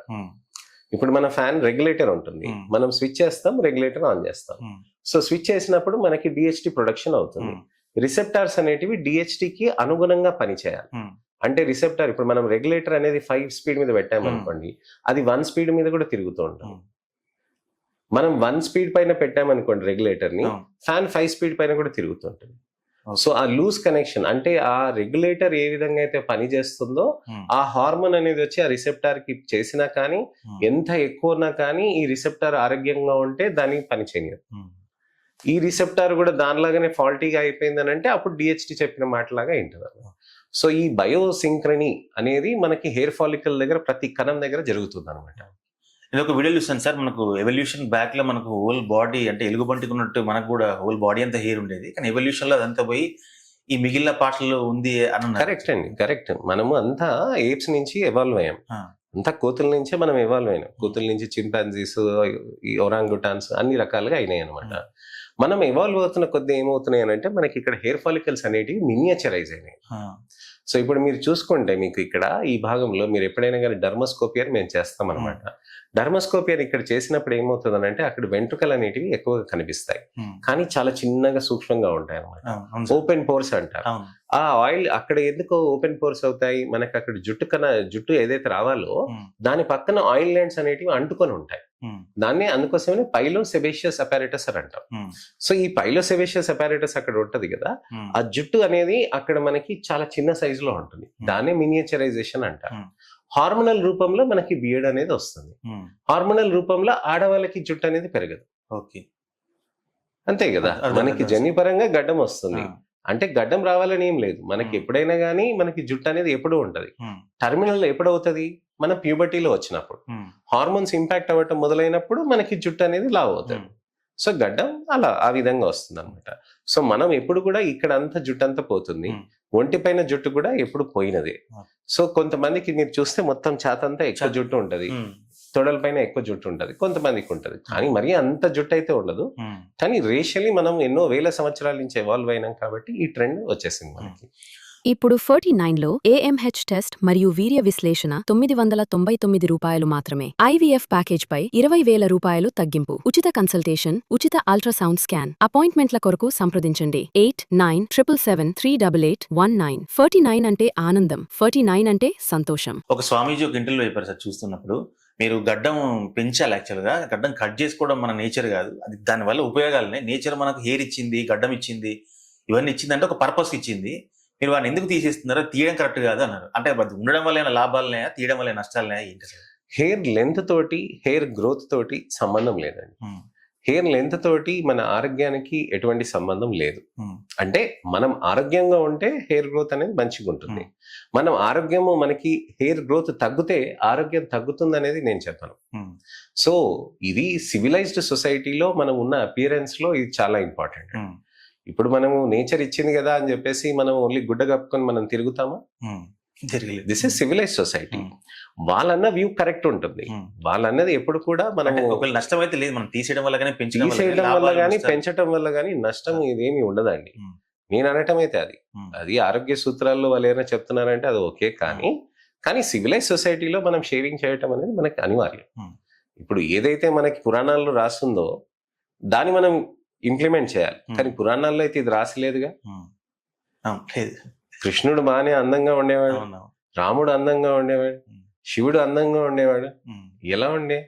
ఇప్పుడు మన ఫ్యాన్ రెగ్యులేటర్ ఉంటుంది, మనం స్విచ్ చేస్తాం, రెగ్యులేటర్ ఆన్ చేస్తాం. సో స్విచ్ చేసినప్పుడు మనకి డిహెచ్టి ప్రొడక్షన్ అవుతుంది. రిసెప్టార్స్ అనేటివి డిహెచ్టికి అనుగుణంగా పనిచేయాలి. అంటే రిసెప్టార్, ఇప్పుడు మనం రెగ్యులేటర్ అనేది 5 స్పీడ్ మీద పెట్టామనుకోండి, అది 1 స్పీడ్ మీద కూడా తిరుగుతూ ఉంటుంది. మనం 1 స్పీడ్ పైన పెట్టామనుకోండి రెగ్యులేటర్ ని, ఫ్యాన్ 5 స్పీడ్ పైన కూడా తిరుగుతుంటుంది. సో ఆ లూజ్ కనెక్షన్ అంటే ఆ రెగ్యులేటర్ ఏ విధంగా అయితే పని చేస్తుందో ఆ హార్మోన్ అనేది వచ్చి ఆ రిసెప్టార్ కి చేసినా కానీ, ఎంత ఎక్కువనా కానీ ఈ రిసెప్టార్ ఆరోగ్యంగా ఉంటే దానికి పని చేయదు. ఈ రిసెప్టార్ కూడా దానిలాగానే ఫాల్టీగా అయిపోయిందని అంటే అప్పుడు డిహెచ్టి చెప్పిన మాటలాగా ఏంటది. సో ఈ బయోసింక్రనీ అనేది మనకి హెయిర్ ఫాలికల్ దగ్గర ప్రతి కణం దగ్గర జరుగుతుంది అనమాట. నేను ఒక వీడియో చూసాను సార్, మనకు ఎవల్యూషన్ బ్యాక్ లో మనకు హోల్ బాడీ అంటే ఎలుగుబంటికి ఉన్నట్టు మనకు కూడా హోల్ బాడీ అంతా హెయిర్ ఉండేది, కానీ ఎవల్యూషన్ లో అదంతా పోయి ఈ మిగిలిన పార్ట్లలో ఉంది అని. కరెక్ట్ అండి, కరెక్ట్. మనము అంతా ఏప్స్ నుంచి ఎవాల్వ్ అయ్యాం, అంతా కోతుల నుంచే మనం ఎవాల్వ్ అయినాం. కోతుల నుంచి చింపాంజీస్, ఈ ఒరాంగుటాన్స్ అన్ని రకాలుగా అయినాయి అనమాట. మనం ఎవాల్వ్ అవుతున్న కొద్ది ఏమవుతున్నాయి అంటే మనకి ఇక్కడ హెయిర్ ఫాలికల్స్ అనేటివి మినియేచరైజ్ అయినాయి. సో ఇప్పుడు మీరు చూసుకుంటే మీకు ఇక్కడ ఈ భాగంలో మీరు ఎప్పుడైనా కానీ డర్మోస్కోపీ అని మేము చేస్తాం అనమాట. డర్మోస్కోపీ అని ఇక్కడ చేసినప్పుడు ఏమవుతుంది అంటే అక్కడ వెంట్రుకలు అనేటివి ఎక్కువగా కనిపిస్తాయి, కానీ చాలా చిన్నగా సూక్ష్మంగా ఉంటాయి అన్నమాట. ఓపెన్ పోర్స్ అంటారు. ఆ ఆయిల్ అక్కడ ఎందుకు ఓపెన్ పోర్స్ అవుతాయి, మనకి అక్కడ జుట్టు ఏదైతే రావాలో దాని పక్కన ఆయిల్ ల్యాండ్స్ అనేటివి అంటుకొని ఉంటాయి. దాన్ని అందుకోసమే పైలోసెబేషియస్ అపారేటస్ అని అంటాం. సో ఈ పైలోసెబేషియస్ అపారేటస్ అక్కడ ఉంటది కదా, ఆ జుట్టు అనేది అక్కడ మనకి చాలా చిన్న సైజ్ లో ఉంటుంది. దాన్నే మినియేచరైజేషన్ అంటారు. హార్మోనల్ రూపంలో మనకి బియర్డ్ అనేది వస్తుంది. హార్మోనల్ రూపంలో ఆడవాళ్ళకి జుట్టు అనేది పెరగదు. ఓకే, అంతే కదా. మనకి జన్యుపరంగా గడ్డం వస్తుంది అంటే గడ్డం రావాలని ఏం లేదు. మనకి ఎప్పుడైనా కానీ మనకి జుట్టు అనేది ఎప్పుడూ ఉంటది. టర్మినల్ ఎప్పుడవుతుంది, మన ప్యూబర్టీలో వచ్చినప్పుడు హార్మోన్స్ ఇంపాక్ట్ అవ్వటం మొదలైనప్పుడు మనకి జుట్టు అనేది లావ్ అవుతుంది. సో గడ్డం అలా ఆ విధంగా వస్తుంది అనమాట. సో మనం ఎప్పుడు కూడా ఇక్కడ అంతా జుట్టు అంతా పోతుంది, ఒంటి పైన జుట్టు కూడా ఎప్పుడు పోయినదే. సో కొంతమందికి మీరు చూస్తే మొత్తం చేతంతా ఎక్కువ జుట్టు ఉంటది, తొడల పైన ఎక్కువ జుట్టు ఉంటది, కొంతమందికి ఉంటది, కానీ మరీ అంత జుట్టు అయితే ఉండదు. కానీ రేషియల్లీ మనం ఎన్నో వేల సంవత్సరాల నుంచి ఎవాల్వ్ అయినాం కాబట్టి ఈ ట్రెండ్ వచ్చేసింది మనకి. ఇప్పుడు 49లో AMH టెస్ట్ మరియు వీర్య విశ్లేషణ 999 రూపాయలు మాత్రమే. IVF ప్యాకేజ్ పై 20,000 రూపాయలు తగ్గింపు. ఉచిత కన్సల్టేషన్, ఉచిత అల్ట్రాసౌండ్ స్కాన్. అపాయింట్మెంట్ల కొరకు సంప్రదించండి 8977738819. 49 అంటే ఆనందం, 49 అంటే సంతోషం. ఒక స్వామీజీ ఒక ఇంటర్వ్యూలో చెప్పారు సార్, చూస్తున్నప్పుడు మీరు గడ్డం పెంచాలి, యాక్చువల్గా గడ్డం కట్ చేసుకోవడం మన నేచర్ కాదు, అది దానివల్ల ఉపయోగాలనే. నేచర్ మనకు హెయిర్ ఇచ్చింది, గడ్డం ఇచ్చింది, ఇవన్నీ ఇచ్చింది అంటే ఒక పర్పస్ ఇచ్చింది. మీరు వాడిని ఎందుకు తీసేస్తున్నారో, తీయడం కరెక్ట్ కాదు అన్నారు. అంటే అది ఉండడం వల్ల లాభాలనే, తీయడం వల్ల నష్టాలనే ఏంటి సార్? హెయిర్ లెంత్ తోటి హెయిర్ గ్రోత్ తోటి సంబంధం లేదండి. హెయిర్ లెంత్ తోటి మన ఆరోగ్యానికి ఎటువంటి సంబంధం లేదు. అంటే మనం ఆరోగ్యంగా ఉంటే హెయిర్ గ్రోత్ అనేది మంచిగా ఉంటుంది. మనం ఆరోగ్యము మనకి హెయిర్ గ్రోత్ తగ్గితే ఆరోగ్యం తగ్గుతుంది అనేది నేను చెప్పను. సో ఇది సివిలైజ్డ్ సొసైటీలో మనం ఉన్న అపియరెన్స్ లో ఇది చాలా ఇంపార్టెంట్. ఇప్పుడు మనము నేచర్ ఇచ్చింది కదా అని చెప్పేసి మనం ఓన్లీ గుడ్డ కప్పుకొని మనం తిరుగుతామా? This is civilized society. వాళ్ళన్న వ్యూ కరెక్ట్ ఉంటుంది. వాళ్ళన్నది ఎప్పుడు కూడా మనం నష్టం అయితే లేదు, మనం తీసేయడం వల్ల కానీ పెంచడం వల్ల కానీ నష్టం ఇదేమి ఉండదండి. నేను అనటం అయితే అది ఆరోగ్య సూత్రాల్లో వాళ్ళు ఏమైనా చెప్తున్నారంటే అది ఓకే, కానీ సివిలైజ్ సొసైటీలో మనం షేవింగ్ చేయటం అనేది మనకి అనివార్యం. ఇప్పుడు ఏదైతే మనకి పురాణాల్లో రాస్తుందో దాన్ని మనం ఇంప్లిమెంట్ చేయాలి, కానీ పురాణాల్లో అయితే ఇది రాసిలేదుగా. కృష్ణుడు బాగానే అందంగా ఉండేవాడు, రాముడు అందంగా ఉండేవాడు, శివుడు అందంగా ఉండేవాడు. ఎలా ఉండే?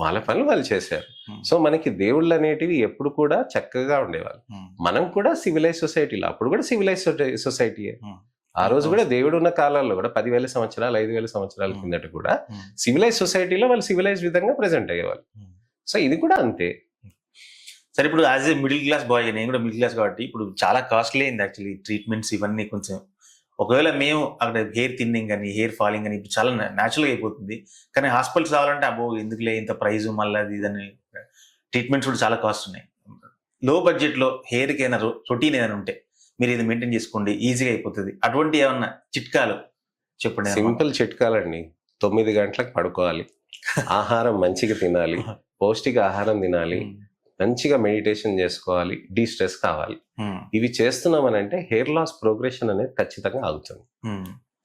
వాళ్ళ పనులు వాళ్ళు చేశారు. సో మనకి దేవుళ్ళు అనేటివి ఎప్పుడు కూడా చక్కగా ఉండేవాళ్ళు. మనం కూడా సివిలైజ్ సొసైటీలో, అప్పుడు కూడా సివిలైజ్ సొసైటీయే. ఆ రోజు కూడా దేవుడు ఉన్న కాలాల్లో కూడా 10,000 సంవత్సరాలు 5,000 సంవత్సరాల కిందట కూడా సివిలైజ్ సొసైటీలో వాళ్ళు సివిలైజ్ విధంగా ప్రెజెంట్ అయ్యేవాళ్ళు. సో ఇది కూడా అంతే. సరే, ఇప్పుడు as a middle class boy, నేను కూడా మిడిల్ క్లాస్ కాబట్టి ఇప్పుడు చాలా కాస్ట్లీ అయింది యాక్చువల్లీ ట్రీట్మెంట్స్ ఇవన్నీ. కొంచెం ఒకవేళ మేము అక్కడ హెయిర్ థిన్నింగ్ అని హెయిర్ ఫాలింగ్ అని ఇప్పుడు చాలా న్యాచురల్గా అయిపోతుంది, కానీ హాస్పిటల్స్ రావాలంటే అబ్బో ఎందుకులే ఇంత ప్రైజ్, మళ్ళీ అది ఇదని ట్రీట్మెంట్స్ కూడా చాలా కాస్ట్ ఉన్నాయి. లో బడ్జెట్లో హెయిర్కి ఏమైనా రొటీన్ ఏదైనా ఉంటే మీరు ఇది మెయింటైన్ చేసుకోండి, ఈజీగా అయిపోతుంది, అటువంటి ఏమన్నా చిట్కాలు చెప్పండి. సింపుల్ చిట్కాలండి. 9 గంటలకు పడుకోవాలి, ఆహారం మంచిగా తినాలి, పౌష్టిక ఆహారం తినాలి, మంచిగా మెడిటేషన్ చేసుకోవాలి, డీస్ట్రెస్ కావాలి. ఇవి చేస్తున్నామనంటే హెయిర్ లాస్ ప్రోగ్రెషన్ అనేది ఖచ్చితంగా ఆగుతుంది.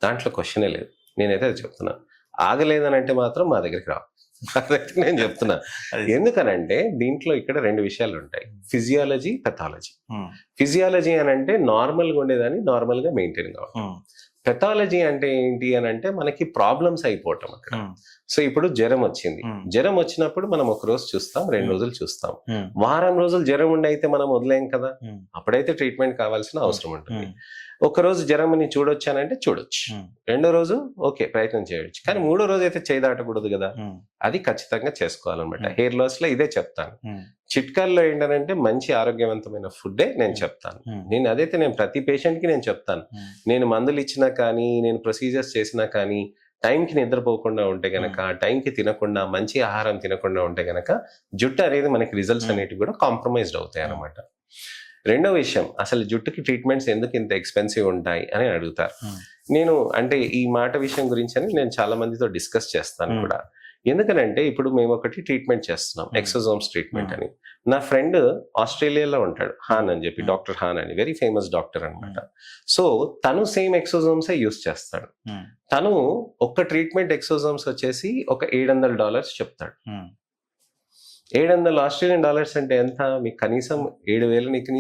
దాంట్లో క్వశ్చనే లేదు. నేనైతే అది చెప్తున్నాను. ఆగలేదని అంటే మాత్రం మా దగ్గరికి రావు, అదైతే నేను చెప్తున్నా. ఎందుకనంటే దీంట్లో ఇక్కడ 2 విషయాలు ఉంటాయి, ఫిజియాలజీ, పెథాలజీ. ఫిజియాలజీ అని అంటే నార్మల్గా ఉండేదాన్ని నార్మల్ గా మెయింటైన్ కావాలి. పెథాలజీ అంటే ఏంటి అని అంటే మనకి ప్రాబ్లమ్స్ అయిపోవటం అక్కడ. సో ఇప్పుడు జ్వరం వచ్చింది, జ్వరం వచ్చినప్పుడు మనం 1 రోజు చూస్తాం, 2 రోజులు చూస్తాం, వారం రోజులు జ్వరం ఉండి అయితే మనం వదిలేం కదా, అప్పుడైతే ట్రీట్మెంట్ కావాల్సిన అవసరం ఉంటుంది. 1 రోజు జ్వరం అని చూడొచ్చానంటే చూడొచ్చు, 2వ రోజు ఓకే ప్రయత్నం చేయొచ్చు, కానీ 3వ రోజు అయితే చేయి దాటకూడదు కదా, అది ఖచ్చితంగా చేసుకోవాలన్నమాట. హెయిర్ లాస్ లో ఇదే చెప్తాను. చిట్కాల్లో ఏంటంటే మంచి ఆరోగ్యవంతమైన ఫుడ్డే నేను చెప్తాను. నేను ప్రతి పేషెంట్ కి నేను చెప్తాను. నేను మందులు ఇచ్చినా కానీ, నేను ప్రొసీజర్స్ చేసినా కానీ టైంకి నిద్రపోకుండా ఉంటే గనక, టైంకి తినకుండా, మంచి ఆహారం తినకుండా ఉంటే గనక జుట్టు అనేది మనకి రిజల్ట్స్ అనేటివి కూడా కాంప్రమైజ్డ్ అవుతాయి అన్నమాట. 2వ విషయం, అసలు జుట్టుకి ట్రీట్మెంట్స్ ఎందుకు ఇంత ఎక్స్పెన్సివ్ ఉంటాయి అని అడుగుతారు. నేను అంటే ఈ మాట విషయం గురించి అని నేను చాలా మందితో డిస్కస్ చేస్తాను కూడా. ఎందుకనంటే ఇప్పుడు మేము ఒకటి ట్రీట్మెంట్ చేస్తున్నాం, ఎక్సోజోమ్స్ ట్రీట్మెంట్ అని. నా ఫ్రెండ్ ఆస్ట్రేలియాలో ఉంటాడు, హాన్ అని చెప్పి, డాక్టర్ హాన్ అని, వెరీ ఫేమస్ డాక్టర్ అనమాట. సో తను సేమ్ ఎక్సోజోమ్సే యూస్ చేస్తాడు. తను ఒక్క ట్రీట్మెంట్ ఎక్సోజోమ్స్ వచ్చేసి ఒక $700 చెప్తాడు. 700 ఆస్ట్రేలియన్ డాలర్స్ అంటే ఎంత? మీకు కనీసం 7,000, నీకు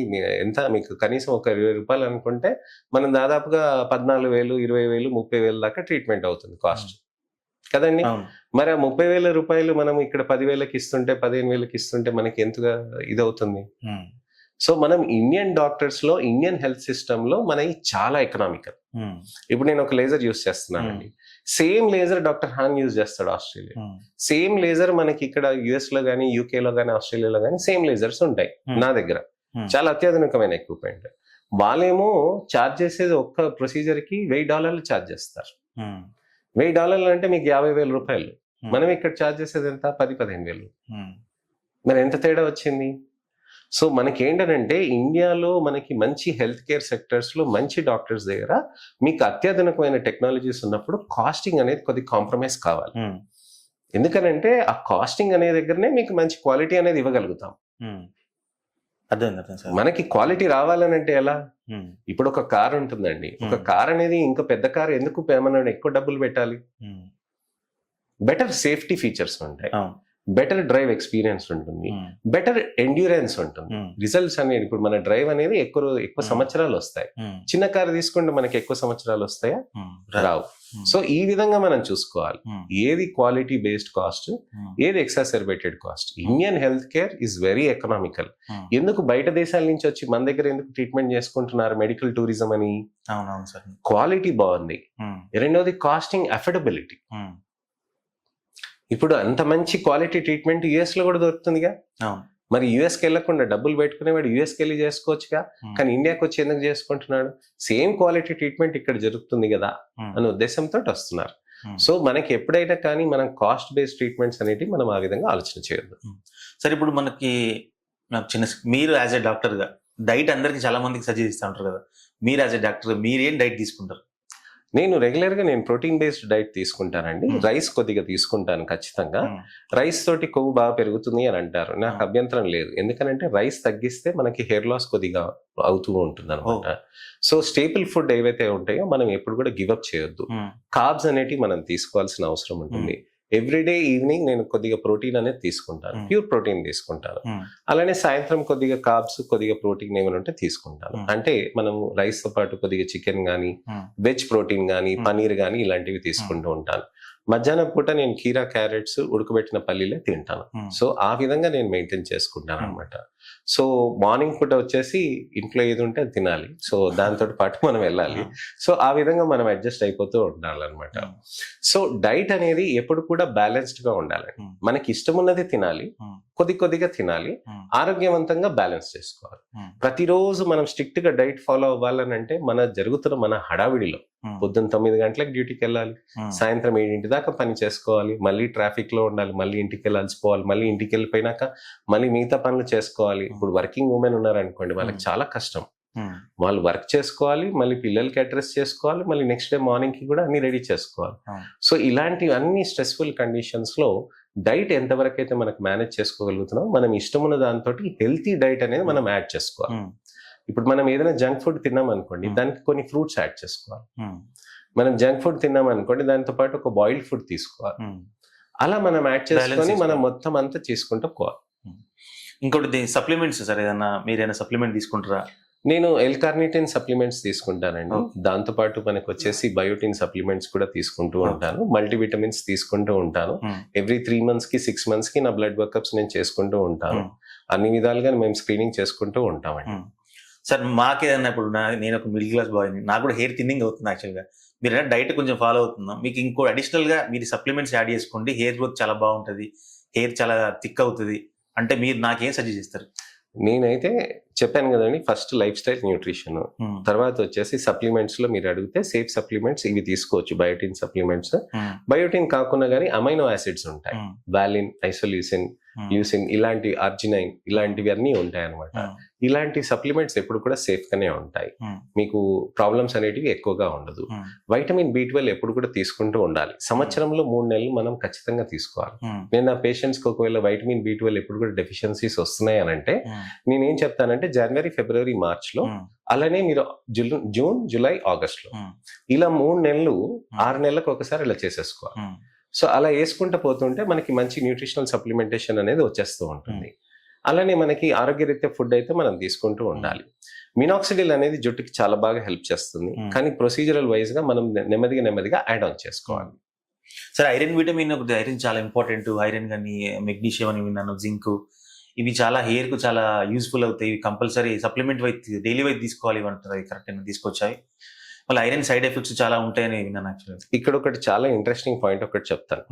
ఎంత, మీకు కనీసం ఒక 20 రూపాయలు అనుకుంటే మనం దాదాపుగా 14,000, 20,000, 30,000 దాకా ట్రీట్మెంట్ అవుతుంది కాస్ట్ కదండి. మరి ఆ 30,000 రూపాయలు మనం ఇక్కడ 10,000కి ఇస్తుంటే, 15,000కి ఇస్తుంటే మనకి ఎంతగా ఇదవుతుంది. సో మనం ఇండియన్ డాక్టర్స్ లో, ఇండియన్ హెల్త్ సిస్టమ్ లో మనకి చాలా ఎకనామికల్. ఇప్పుడు నేను ఒక లేజర్ యూస్ చేస్తున్నానండి, సేమ్ లేజర్ డాక్టర్ హాన్ యూజ్ చేస్తాడు ఆస్ట్రేలియా. సేమ్ లేజర్ మనకి ఇక్కడ యుఎస్ లో గానీ, యూకే లో గానీ, ఆస్ట్రేలియాలో గానీ సేమ్ లేజర్స్ ఉంటాయి నా దగ్గర, చాలా అత్యాధునికమైన ఎక్విప్మెంట్. వాళ్ళేమో ఛార్జ్ చేసేది ఒక్క ప్రొసీజర్ కి $1,000 ఛార్జ్ చేస్తారు. $1,000 అంటే మీకు 50,000 రూపాయలు. మనం ఇక్కడ ఛార్జ్ చేసేది ఎంత? 10,000-15,000. మరి ఎంత తేడా వచ్చింది? సో మనకి ఏంటంటే ఇండియాలో మనకి మంచి హెల్త్ కేర్ సెక్టర్స్ లో మంచి డాక్టర్స్ దగ్గర మీకు అత్యాధునికమైన టెక్నాలజీస్ ఉన్నప్పుడు కాస్టింగ్ అనేది కొద్ది కాంప్రమైజ్ కావాలి. ఎందుకనంటే ఆ కాస్టింగ్ అనే దగ్గరనే మీకు మంచి క్వాలిటీ అనేది ఇవ్వగలుగుతాం. మనకి క్వాలిటీ రావాలని అంటే ఎలా? ఇప్పుడు ఒక కార్ ఉంటుందండి, ఒక కార్ అనేది ఇంకా పెద్ద కార్ ఎందుకు మనం ఎక్కువ డబ్బులు పెట్టాలి? బెటర్ సేఫ్టీ ఫీచర్స్ ఉంటాయి, బెటర్ డ్రైవ్ ఎక్స్పీరియన్స్ ఉంటుంది, బెటర్ ఎండ్యూరెన్స్ ఉంటుంది. రిజల్ట్స్ అనేది ఇప్పుడు మన డ్రైవ్ అనేది ఎక్కువ సంవత్సరాలు వస్తాయి. చిన్న కారు తీసుకుంటే మనకి ఎక్కువ సంవత్సరాలు వస్తాయా? రావు. సో ఈ విధంగా మనం చూసుకోవాలి, ఏది క్వాలిటీ బేస్డ్ కాస్ట్, ఏది exacerbated cost. Indian health care is very economical. ఎందుకు బయట దేశాల నుంచి వచ్చి మన దగ్గర ఎందుకు ట్రీట్మెంట్ చేసుకుంటున్నారు? మెడికల్ టూరిజం అని. క్వాలిటీ బాగుంది. రెండవది కాస్టింగ్ అఫోర్డబిలిటీ. ఇప్పుడు అంత మంచి క్వాలిటీ ట్రీట్మెంట్ యుఎస్ లో కూడా దొరుకుతుందిగా. మరి యుఎస్కి వెళ్ళకుండా డబ్బులు పెట్టుకునేవాడు యుఎస్కి వెళ్ళి చేసుకోవచ్చుగా, కానీ ఇండియాకి వచ్చి ఎందుకు చేసుకుంటున్నాడు? సేమ్ క్వాలిటీ ట్రీట్మెంట్ ఇక్కడ జరుగుతుంది కదా అనే ఉద్దేశంతో వస్తున్నారు. సో మనకి ఎప్పుడైనా కానీ మనం కాస్ట్ బేస్డ్ ట్రీట్మెంట్స్ అనేవి మనం ఆ విధంగా ఆలోచన చేయొద్దు. సరే, ఇప్పుడు మనకి మీరు యాజ్ ఎ డాక్టర్ గా డైట్ అందరికి చాలా మందికి సజెస్ట్ ఇస్తూ ఉంటారు కదా, మీరు యాజ్ ఎ డాక్టర్ మీరేం డైట్ తీసుకుంటారు? నేను రెగ్యులర్ గా ప్రోటీన్ బేస్డ్ డైట్ తీసుకుంటానండి. రైస్ కొద్దిగా తీసుకుంటాను ఖచ్చితంగా. రైస్ తోటి కొవ్వు బాగా పెరుగుతుంది అని అంటారు, నాకు అభ్యంతరం లేదు. ఎందుకంటే రైస్ తగ్గిస్తే మనకి హెయిర్ లాస్ కొద్దిగా అవుతూ ఉంటుంది అనమాట. సో స్టేపుల్ ఫుడ్ ఏవైతే ఉంటాయో మనం ఎప్పుడు కూడా గివప్ చేయొద్దు. కార్బ్స్ అనేటివి మనం తీసుకోవాల్సిన అవసరం ఉంటుంది. ఎవ్రీడే ఈవినింగ్ నేను కొద్దిగా ప్రోటీన్ అనేది తీసుకుంటాను, ప్యూర్ ప్రోటీన్ తీసుకుంటాను. అలానే సాయంత్రం కొద్దిగా కార్బ్స్, కొద్దిగా ప్రోటీన్ ఏమైనా ఉంటే తీసుకుంటాను. అంటే మనం రైస్ తో పాటు కొద్దిగా చికెన్ గానీ, వెజ్ ప్రోటీన్ గానీ, పనీర్ గానీ ఇలాంటివి తీసుకుంటూ ఉంటాను. మధ్యాహ్నం పూట నేను కీరా, క్యారెట్స్, ఉడకబెట్టిన పల్లీలే తింటాను. సో ఆ విధంగా నేను మెయింటైన్ చేసుకుంటాను అనమాట. సో మార్నింగ్ పూట వచ్చేసి ఇంట్లో ఏది ఉంటే అది తినాలి, సో దాంతో పాటు మనం వెళ్ళాలి. సో ఆ విధంగా మనం అడ్జస్ట్ అయిపోతూ ఉండాలన్నమాట. సో డైట్ అనేది ఎప్పుడు కూడా బ్యాలెన్స్డ్ గా ఉండాలి. మనకి ఇష్టం ఉన్నది తినాలి, కొద్దిగా తినాలి, ఆరోగ్యవంతంగా బ్యాలెన్స్ చేసుకోవాలి. ప్రతిరోజు మనం స్ట్రిక్ట్ గా డైట్ ఫాలో అవ్వాలని అంటే మన హడావిడిలో పొద్దున్న 9 గంటలకు డ్యూటీకి వెళ్ళాలి, సాయంత్రం 7 దాకా పని చేసుకోవాలి, మళ్ళీ ట్రాఫిక్ లో ఉండాలి, మళ్ళీ ఇంటికి వెళ్ళాల్సిపోవాలి, మళ్ళీ ఇంటికి వెళ్ళిపోయినాక మళ్ళీ మిగతా పనులు చేసుకోవాలి. ఇప్పుడు వర్కింగ్ ఉమెన్ ఉన్నారనుకోండి, వాళ్ళకి చాలా కష్టం. వాళ్ళు వర్క్ చేసుకోవాలి, మళ్ళీ పిల్లలకి అడ్రస్ చేసుకోవాలి, మళ్ళీ నెక్స్ట్ డే మార్నింగ్ కి కూడా అన్ని రెడీ చేసుకోవాలి. సో ఇలాంటి అన్ని స్ట్రెస్ఫుల్ కండిషన్స్ లో డైట్ ఎంతవరకు అయితే మనకు మేనేజ్ చేసుకోగలుగుతున్నాం, మనం ఇష్టమున్న దాంతో హెల్తీ డైట్ అనేది మనం యాడ్ చేసుకోవాలి. ఇప్పుడు మనం ఏదైనా జంక్ ఫుడ్ తిన్నాం అనుకోండి, దానికి కొన్ని ఫ్రూట్స్ యాడ్ చేసుకోవాలి. మనం జంక్ ఫుడ్ తిన్నాం అనుకోండి, దాంతో పాటు ఒక బాయిల్డ్ ఫుడ్ తీసుకోవాలి. అలా మనం యాడ్ చేసుకొని మనం మొత్తం అంతా చేసుకుంటూ పోవాలి. ఇంకోటి సప్లిమెంట్స్ సార్, ఏదైనా మీరైనా సప్లిమెంట్ తీసుకుంటారా? నేను L-కార్నిటిన్ సప్లిమెంట్స్ తీసుకుంటానండి. దాంతో పాటు మనకు వచ్చేసి బయోటిన్ సప్లిమెంట్స్ కూడా తీసుకుంటూ ఉంటాను, మల్టీవిటమిన్స్ తీసుకుంటూ ఉంటాను. ఎవ్రీ 3 months కి 6 months కి నా బ్లడ్ వర్కప్స్ నేను చేసుకుంటూ ఉంటాను. అన్ని విధాలుగా మేము స్క్రీనింగ్ చేసుకుంటూ ఉంటామండి. సార్ మాకేదన్నా ఇప్పుడు నేను ఒక మిడిల్ క్లాస్ బాయ్ని, నాకు కూడా హెయిర్ థిన్నింగ్ అవుతుంది యాక్చువల్గా. మీరు డైట్ కొంచెం ఫాలో అవుతున్నాం, మీకు ఇంకో అడిషనల్ గా మీరు సప్లిమెంట్స్ యాడ్ చేసుకోండి, హెయిర్ గ్రోత్ చాలా బాగుంటుంది, హెయిర్ చాలా థిక్ అవుతుంది అంటే మీరు నాకేం సజెస్ట్ చేస్తారు? నేనైతే చెప్పాను కదండి, ఫస్ట్ లైఫ్ స్టైల్, న్యూట్రిషన్, తర్వాత వచ్చేసి సప్లిమెంట్స్ లో మీరు అడిగితే సేఫ్ సప్లిమెంట్స్ ఇవి తీసుకోవచ్చు. బయోటిన్ సప్లిమెంట్స్, బయోటిన్ కాకుండా కానీ అమైనో యాసిడ్స్ ఉంటాయి, వాలిన్, ఐసోల్యూసిన్, ల్యూసిన్ ఇలాంటి అర్జినైన్ ఇలాంటివి అన్నీ ఉంటాయి అనమాట. ఇలాంటి సప్లిమెంట్స్ ఎప్పుడు కూడా సేఫ్ గానే ఉంటాయి, మీకు ప్రాబ్లమ్స్ అనేటివి ఎక్కువగా ఉండదు. వైటమిన్ B12 ఎప్పుడు కూడా తీసుకుంటూ ఉండాలి. సంవత్సరంలో 3 నెలలు మనం ఖచ్చితంగా తీసుకోవాలి. నేను నా పేషెంట్స్ కి ఒకవేళ వైటమిన్ B12 ఎప్పుడు కూడా డెఫిషియన్సీస్ వస్తున్నాయి అని అంటే నేనేం చెప్తానంటే జనవరి, ఫిబ్రవరి, మార్చ్ లో, అలానే మీరు జూన్, జూలై, ఆగస్ట్ లో ఇలా 3 నెలలు 6 నెలలకు ఒకసారి ఇలా చేసేసుకోవాలి. సో అలా వేసుకుంటూ పోతుంటే మనకి మంచి న్యూట్రిషనల్ సప్లిమెంటేషన్ అనేది వచ్చేస్తూ ఉంటుంది. అలానే మనకి ఆరోగ్యరీత్యా ఫుడ్ అయితే మనం తీసుకుంటూ ఉండాలి. మినాక్సిడిల్ అనేది జుట్టుకి చాలా బాగా హెల్ప్ చేస్తుంది, కానీ ప్రొసీజరల్ వైజ్ గా మనం నెమ్మదిగా యాడ్ ఆన్ చేసుకోవాలి. సరే, ఐరన్, విటమిన్, ఐరన్ చాలా ఇంపార్టెంట్. ఐరన్ కానీ మెగ్నీషియం అని విన్నాను, జింక్, ఇవి చాలా హెయిర్ కు చాలా యూస్ఫుల్ అవుతాయి. ఇవి compulsory supplement wise daily wise తీసుకోవాలి అంటారు, కరెక్ట్ తీసుకొచ్చాయి. మళ్ళీ ఐరన్ సైడ్ ఎఫెక్ట్స్ చాలా ఉంటాయని విన్నాను. యాక్చువల్లీ ఇక్కడ ఒకటి చాలా ఇంట్రెస్టింగ్ పాయింట్ ఒకటి చెప్తాను.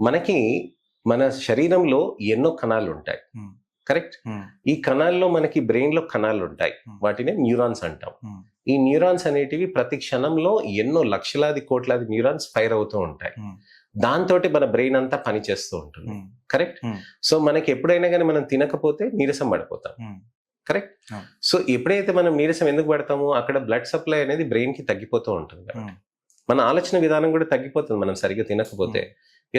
మనకి మన శరీరంలో ఎన్నో కణాలు ఉంటాయి, కరెక్ట్? ఈ కణాల్లో మనకి బ్రెయిన్ లో కణాలు ఉంటాయి, వాటినే న్యూరాన్స్ అంటాం. ఈ న్యూరాన్స్ అనేటివి ప్రతి క్షణంలో ఎన్నో లక్షలాది కోట్లాది న్యూరాన్స్ ఫైర్ అవుతూ ఉంటాయి. దాంతో మన బ్రెయిన్ అంతా పనిచేస్తూ ఉంటుంది, కరెక్ట్? సో మనకి ఎప్పుడైనా కానీ మనం తినకపోతే నీరసం పడిపోతాం, కరెక్ట్? సో ఎప్పుడైతే మనం నీరసం ఎందుకు పడతామో అక్కడ బ్లడ్ సప్లై అనేది బ్రెయిన్ కి తగ్గిపోతూ ఉంటుంది. మన ఆలోచన విధానం కూడా తగ్గిపోతుంది మనం సరిగ్గా తినకపోతే.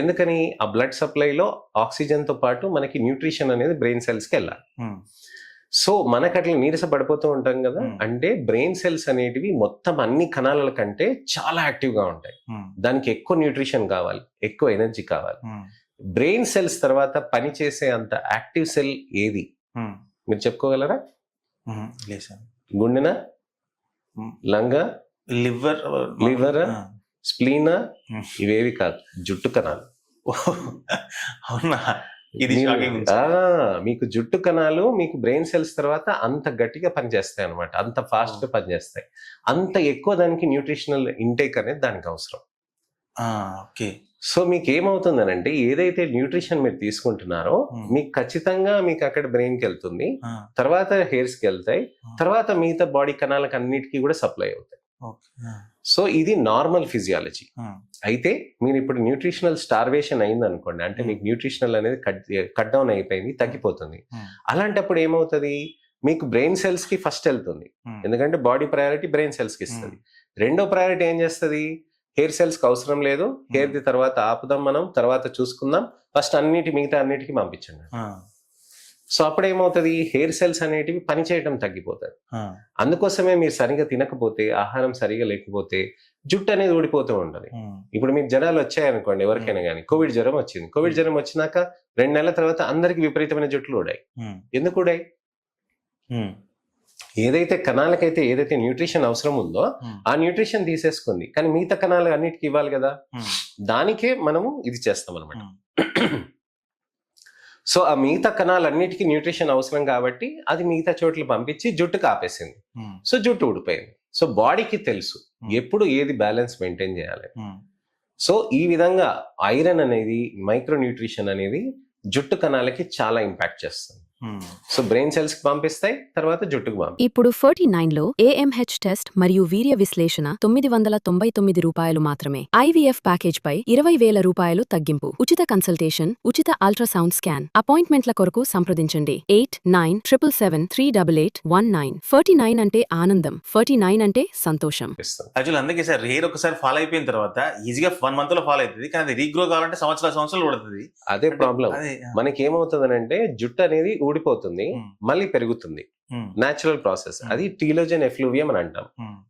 ఎందుకని? ఆ బ్లడ్ సప్లైలో ఆక్సిజన్ తో పాటు మనకి న్యూట్రిషన్ అనేది బ్రెయిన్ సెల్స్ కి వెళ్ళాలి. సో మనకు అట్లా నీరస పడిపోతూ ఉంటాం కదా, అంటే బ్రెయిన్ సెల్స్ అనేటివి మొత్తం అన్ని కణాల కంటే చాలా యాక్టివ్ గా ఉంటాయి. దానికి ఎక్కువ న్యూట్రిషన్ కావాలి, ఎక్కువ ఎనర్జీ కావాలి. బ్రెయిన్ సెల్స్ తర్వాత పనిచేసే అంత యాక్టివ్ సెల్ ఏది మీరు చెప్పుకోగలరా? గుండెనా, లంగా, లివర్, స్ప్లీనా? ఇవేవి కాదు, జుట్టు కణాలు. అవునా? ఇది మీకు జుట్టు కణాలు మీకు బ్రెయిన్ సెల్స్ తర్వాత అంత గట్టిగా పనిచేస్తాయి అనమాట, అంత ఫాస్ట్ గా పనిచేస్తాయి. అంత ఎక్కువ దానికి న్యూట్రిషనల్ ఇంటేక్ అనేది దానికి అవసరం. ఓకే. సో మీకు ఏమవుతుందనంటే ఏదైతే న్యూట్రిషన్ మీరు తీసుకుంటున్నారో మీకు ఖచ్చితంగా మీకు అక్కడ బ్రెయిన్ కి వెళ్తుంది, తర్వాత హెయిర్స్ కి వెళ్తాయి, తర్వాత మిగతా బాడీ కణాలకు అన్నిటికీ కూడా సప్లై అవుతాయి. సో ఇది నార్మల్ ఫిజియాలజీ. అయితే మీరు ఇప్పుడు న్యూట్రిషనల్ స్టార్వేషన్ అయింది అనుకోండి, అంటే మీకు న్యూట్రిషనల్ అనేది కట్ డౌన్ అయిపోయింది, తగ్గిపోతుంది. అలాంటప్పుడు ఏమవుతుంది? మీకు బ్రెయిన్ సెల్స్ కి ఫస్ట్ వెళ్తుంది, ఎందుకంటే బాడీ ప్రయారిటీ బ్రెయిన్ సెల్స్ కి ఇస్తుంది. రెండో ప్రయారిటీ ఏం చేస్తుంది? హెయిర్ సెల్స్ కి అవసరం లేదు, హెయిర్ ది తర్వాత ఆపుదాం, మనం తర్వాత చూసుకుందాం, ఫస్ట్ మిగతా అన్నిటికీ పంపించండి. సో అప్పుడు ఏమవుతుంది? హెయిర్ సెల్స్ అనేటివి పనిచేయడం తగ్గిపోతాయి. అందుకోసమే మీరు సరిగా తినకపోతే, ఆహారం సరిగా లేకపోతే జుట్టు అనేది ఊడిపోతూ ఉంటుంది. ఇప్పుడు మీకు జ్వరాలు వచ్చాయనుకోండి, ఎవరికైనా కానీ కోవిడ్ జ్వరం వచ్చింది, కోవిడ్ జ్వరం వచ్చినాక 2 నెలల తర్వాత అందరికి విపరీతమైన జుట్లు ఊడాయి. ఎందుకు ఊడాయి? ఏదైతే కణాలకైతే ఏదైతే న్యూట్రిషన్ అవసరం ఉందో ఆ న్యూట్రిషన్ తీసేసుకుంది, కానీ మిగతా కణాలు అన్నిటికీ ఇవ్వాలి కదా, దానికే మనము ఇది చేస్తాం అనమాట. సో ఆ మిగతా కణాలన్నిటికీ న్యూట్రిషన్ అవసరం కాబట్టి అది మిగతా చోట్ల పంపించి జుట్టుకు ఆపేసింది. సో జుట్టు ఊడిపోయింది. సో బాడీకి తెలుసు ఎప్పుడు ఏది బ్యాలెన్స్ మెయింటైన్ చేయాలి. సో ఈ విధంగా ఐరన్ అనేది, మైక్రో న్యూట్రిషన్ అనేది జుట్టు కణాలకి చాలా ఇంపాక్ట్ చేస్తుంది. సో బ్రెయిన్ సెల్స్ కి పంపిస్తాయి, తర్వాత జుట్టుకు పంపిస్తాయి. ఇప్పుడు 49లో AMH టెస్ట్ మరియు వీర్య విశ్లేషణ 999 రూపాయలు మాత్రమే. IVF ప్యాకేజ్ పై 20,000 రూపాయలు తగ్గింపు. ఉచిత కన్సల్టేషన్, ఉచిత అల్ట్రాసౌండ్ స్కాన్. అపాయింట్మెంట్ల కొరకు సంప్రదించండి 8977788819. 49 అంటే ఆనందం, 49 అంటే సంతోషం. యాక్చువల్ అందుకే సార్, హెయిర్ ఒకసారి ఫాల్ అయిపోయిన తర్వాత ఈజీగా 1 month లో ఫాల్ అవుతుంది, కానీ అది రీగ్రో కావాలంటే సంవత్సరాలు పడుతుంది. అదే ప్రాబ్లం. మనకి ఏమవుతుంది అంటే జుట్టు అనేది ఊడిపోతుంది, మళ్ళీ పెరుగుతుంది, న్యాచురల్ ప్రాసెస్. అది టీలోజన్ ఎఫ్లూవియం అని అంటాం.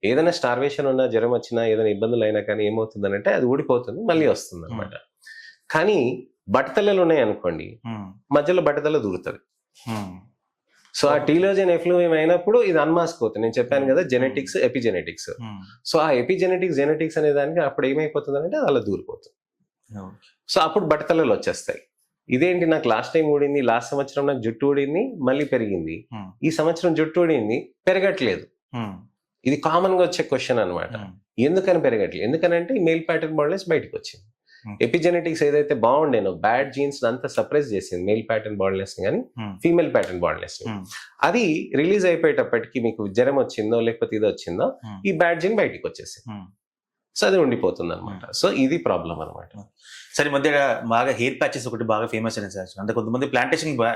ఏదైనా స్టార్వేషన్ ఉన్నా, జ్వరం వచ్చినా, ఏదైనా ఇబ్బందులు అయినా కానీ ఏమవుతుంది అంటే అది ఊడిపోతుంది, మళ్ళీ వస్తుంది అనమాట. కానీ బట్టతలలు ఉన్నాయి అనుకోండి, మధ్యలో బట్టతల దూరుతుంది. సో ఆ టీలోజన్ ఎఫ్లూవియం అయినప్పుడు ఇది అన్మాస్క్ అవుతుంది. నేను చెప్పాను కదా, జెనెటిక్స్, ఎపిజెనెటిక్స్. సో ఆ ఎపిజెనెటిక్స్ అనే దానికి అప్పుడు ఏమైపోతుంది అంటే అలా దూరిపోతుంది. సో అప్పుడు బట్టతలలు వచ్చేస్తాయి. ఇదేంటి, నాకు లాస్ట్ టైం ఊడింది, లాస్ట్ సంవత్సరం నాకు జుట్టు ఊడింది, మళ్ళీ పెరిగింది, ఈ సంవత్సరం జుట్టు ఊడింది, పెరగట్లేదు. ఇది కామన్ గా వచ్చే క్వశ్చన్ అనమాట. ఎందుకని పెరగట్లేదు? ఎందుకనంటే మేల్ ప్యాటర్న్ బాల్నెస్ బయటకు వచ్చింది. ఎపిజెనెటిక్స్ ఏదైతే బాగుండేనో, బ్యాడ్ జీన్స్ అంతా సప్రెస్ చేసింది మేల్ ప్యాటర్న్ బాల్నెస్ కానీ ఫీమేల్ ప్యాటర్న్ బాల్నెస్. అది రిలీజ్ అయిపోయేటప్పటికి మీకు జ్వరం వచ్చిందో లేకపోతే ఇది వచ్చిందో, ఈ బ్యాడ్ జీన్ బయటకు వచ్చేసింది. సో అది ఉండిపోతుంది అనమాట. సో ఇది ప్రాబ్లం అనమాట. సరే, ఈ మధ్య బాగా హెయిర్ ప్యాచెస్ ఒకటి బాగా ఫేమస్ అయిన సార్. అంటే కొంతమంది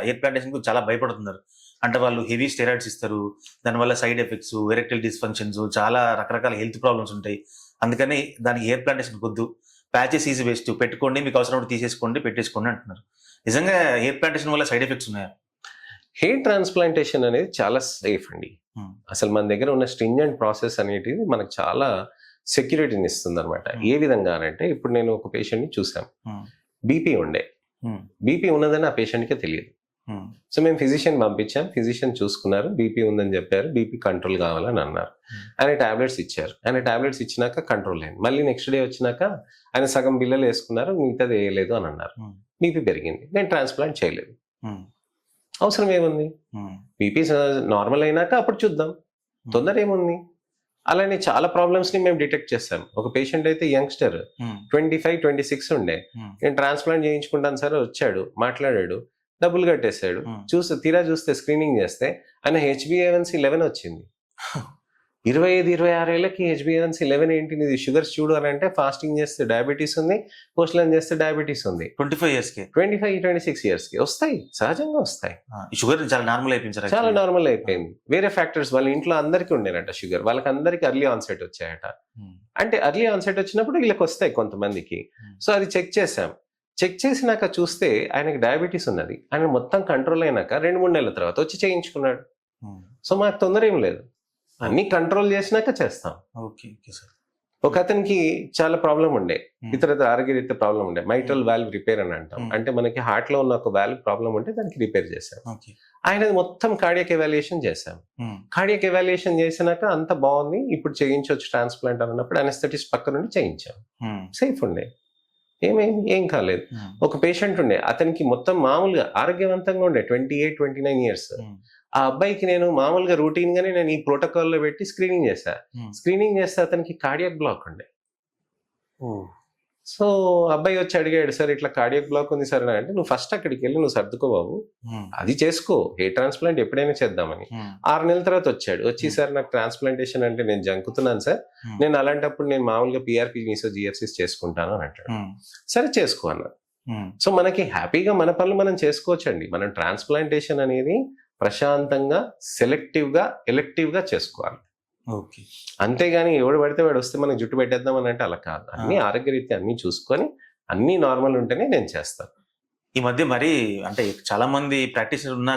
హెయిర్ ప్లాంటేషన్ చాలా భయపడుతున్నారు. అంటే వాళ్ళు హెవీ స్టెరాయిడ్స్ ఇస్తారు, దానివల్ల సైడ్ ఎఫెక్ట్స్, ఎరెక్టైల్ డిస్ఫంక్షన్స్, చాలా రకరకాల హెల్త్ ప్రాబ్లమ్స్ ఉంటాయి. అందుకని దానికి హెయిర్ ప్లాంటేషన్ వద్దు, ప్యాచెస్ ఈజీ బెస్ట్, పెట్టుకోండి, మీకు అవసరం తీసేసుకోండి, పెట్టేసుకోండి అంటున్నారు. నిజంగా హెయిర్ ప్లాంటేషన్ వల్ల సైడ్ ఎఫెక్ట్స్ ఉన్నాయా? హెయిర్ ట్రాన్స్ప్లాంటేషన్ అనేది చాలా సేఫ్ అండి. అసలు మన దగ్గర ఉన్న స్ట్రింజెంట్ ప్రాసెస్ అనేటిది మనకు చాలా సెక్యూరిటీని ఇస్తుంది అనమాట. ఏ విధంగా అంటే ఇప్పుడు నేను ఒక పేషెంట్ ని చూసాం, బీపీ ఉండే, బీపీ ఉన్నదని ఆ పేషెంట్కే తెలియదు. సో మేము ఫిజిషియన్ పంపించాం, ఫిజిషియన్ చూసుకున్నారు, బీపీ ఉందని చెప్పారు, బీపీ కంట్రోల్ కావాలని అన్నారు. ఆయన టాబ్లెట్స్ ఇచ్చారు, ఆయన టాబ్లెట్స్ ఇచ్చినాక కంట్రోల్ అయింది. మళ్ళీ నెక్స్ట్ డే వచ్చినాక ఆయన సగం బిల్లలు వేసుకున్నారు, మిగతాది వేయలేదు అని అన్నారు. బీపీ పెరిగింది, నేను ట్రాన్స్ప్లాంట్ చేయలేదు. అవసరం ఏముంది? బీపీ నార్మల్ అయినాక అప్పుడు చూద్దాం, తొందర ఏముంది? అలానే చాలా ప్రాబ్లమ్స్ ని మేము డిటెక్ట్ చేస్తాం. ఒక పేషెంట్ అయితే యంగ్స్టర్ 25-26 ఉండే, నేను ట్రాన్స్ప్లాంట్ చేయించుకుంటాను సార్ వచ్చాడు, మాట్లాడాడు, డబ్బులు కట్టేశాడు. తీరా చూస్తే స్క్రీనింగ్ చేస్తే ఆయన HbA1c 11 వచ్చింది. 25-26 ఏళ్ళకి HbA1c 11 ఏంటి? ఇది షుగర్స్ చూడు అని అంటే ఫాస్టింగ్ చేస్తే డయాబెటీస్ ఉంది, పోస్ట్ లైన్ చేస్తే డయాబెటీస్ ఉంది. 25-26 ఇయర్స్ కి వస్తాయి, సహజంగా వస్తాయి. షుగర్ చాలా నార్మల్ అయిపోయింది, చాలా నార్మల్ అయిపోయింది. వేరే ఫ్యాక్టర్స్ వాళ్ళ ఇంట్లో అందరికీ ఉండేనట షుగర్, వాళ్ళకి అందరికి అర్లీ ఆన్సెట్ వచ్చాయట. అంటే అర్లీ ఆన్సెట్ వచ్చినప్పుడు వీళ్ళకి వస్తాయి కొంతమందికి. సో అది చెక్ చేసాం, చెక్ చేసినాక చూస్తే ఆయనకి డయాబెటీస్ ఉన్నది. ఆయన మొత్తం కంట్రోల్ అయినాక 2-3 నెలల తర్వాత వచ్చి చేయించుకున్నాడు. సో మాకు తొందర ఏం లేదు, అన్ని కంట్రోల్ చేసినాక చేస్తాం. ఒక అతనికి చాలా ప్రాబ్లం ఉండే, ఇతర ఆరోగ్యరీత్యా ప్రాబ్లం ఉండే, మైట్రల్ వాల్వ్ రిపేర్ అని అంటాం. అంటే మనకి హార్ట్ లో ఉన్న ఒక వాల్వ్ ప్రాబ్లం ఉంటే దానికి రిపేర్ చేసాం. ఆయన మొత్తం కార్డియాక్ ఎవాల్యుయేషన్ చేసాం. కార్డియాక్ ఎవాల్యుయేషన్ చేసినాక అంత బాగుంది, ఇప్పుడు చేయించవచ్చు ట్రాన్స్ప్లాంట్ అన్నప్పుడు అనెస్థెటిస్ట్ పక్క నుండి చేయించాం. సేఫ్ ఉండే, ఏమైంది? ఏం కాలేదు. ఒక పేషెంట్ ఉండే, అతనికి మొత్తం మామూలుగా ఆరోగ్యవంతంగా ఉండే, 28-29 ఇయర్స్. ఆ అబ్బాయికి నేను మామూలుగా రూటీన్ గానే నేను ఈ ప్రోటోకాల్ లో పెట్టి స్క్రీనింగ్ చేశా. స్క్రీనింగ్ చేస్తే అతనికి కార్డియాక్ బ్లాక్ ఉండే. సో అబ్బాయి వచ్చి అడిగాడు, సార్ ఇట్లా కార్డియాక్ బ్లాక్ ఉంది సార్ అంటే, నువ్వు ఫస్ట్ అక్కడికి వెళ్ళి నువ్వు సర్దుకో బాబు, అది చేసుకో, హెయిర్ ట్రాన్స్ప్లాంట్ ఎప్పుడైనా చేద్దామని. 6 నెలల తర్వాత వచ్చాడు, వచ్చి సార్ నాకు ట్రాన్స్ప్లాంటేషన్ అంటే నేను జంకుతున్నాను సార్, నేను అలాంటప్పుడు నేను మామూలుగా PRP మీసో GFCs చేసుకుంటాను అని అంటాడు. సరే చేసుకో అన్నారు. సో మనకి హ్యాపీగా మన పనులు మనం చేసుకోవచ్చండి. మనం ట్రాన్స్ప్లాంటేషన్ అనేది ప్రశాంతంగా, సెలెక్టివ్ గా, ఎలెక్టివ్ గా చేసుకోవాలి. అంతేగాని ఎవడు పడితే వాడు వస్తే మనకి జుట్టు పెట్టేద్దాం అని అంటే అలా కాదు. అన్ని ఆరోగ్యరీత్యా అన్ని చూసుకొని అన్ని నార్మల్ ఉంటేనే నేను చేస్తాను. ఈ మధ్య మరి అంటే చాలా మంది ప్రాక్టీషనర్ ఉన్నా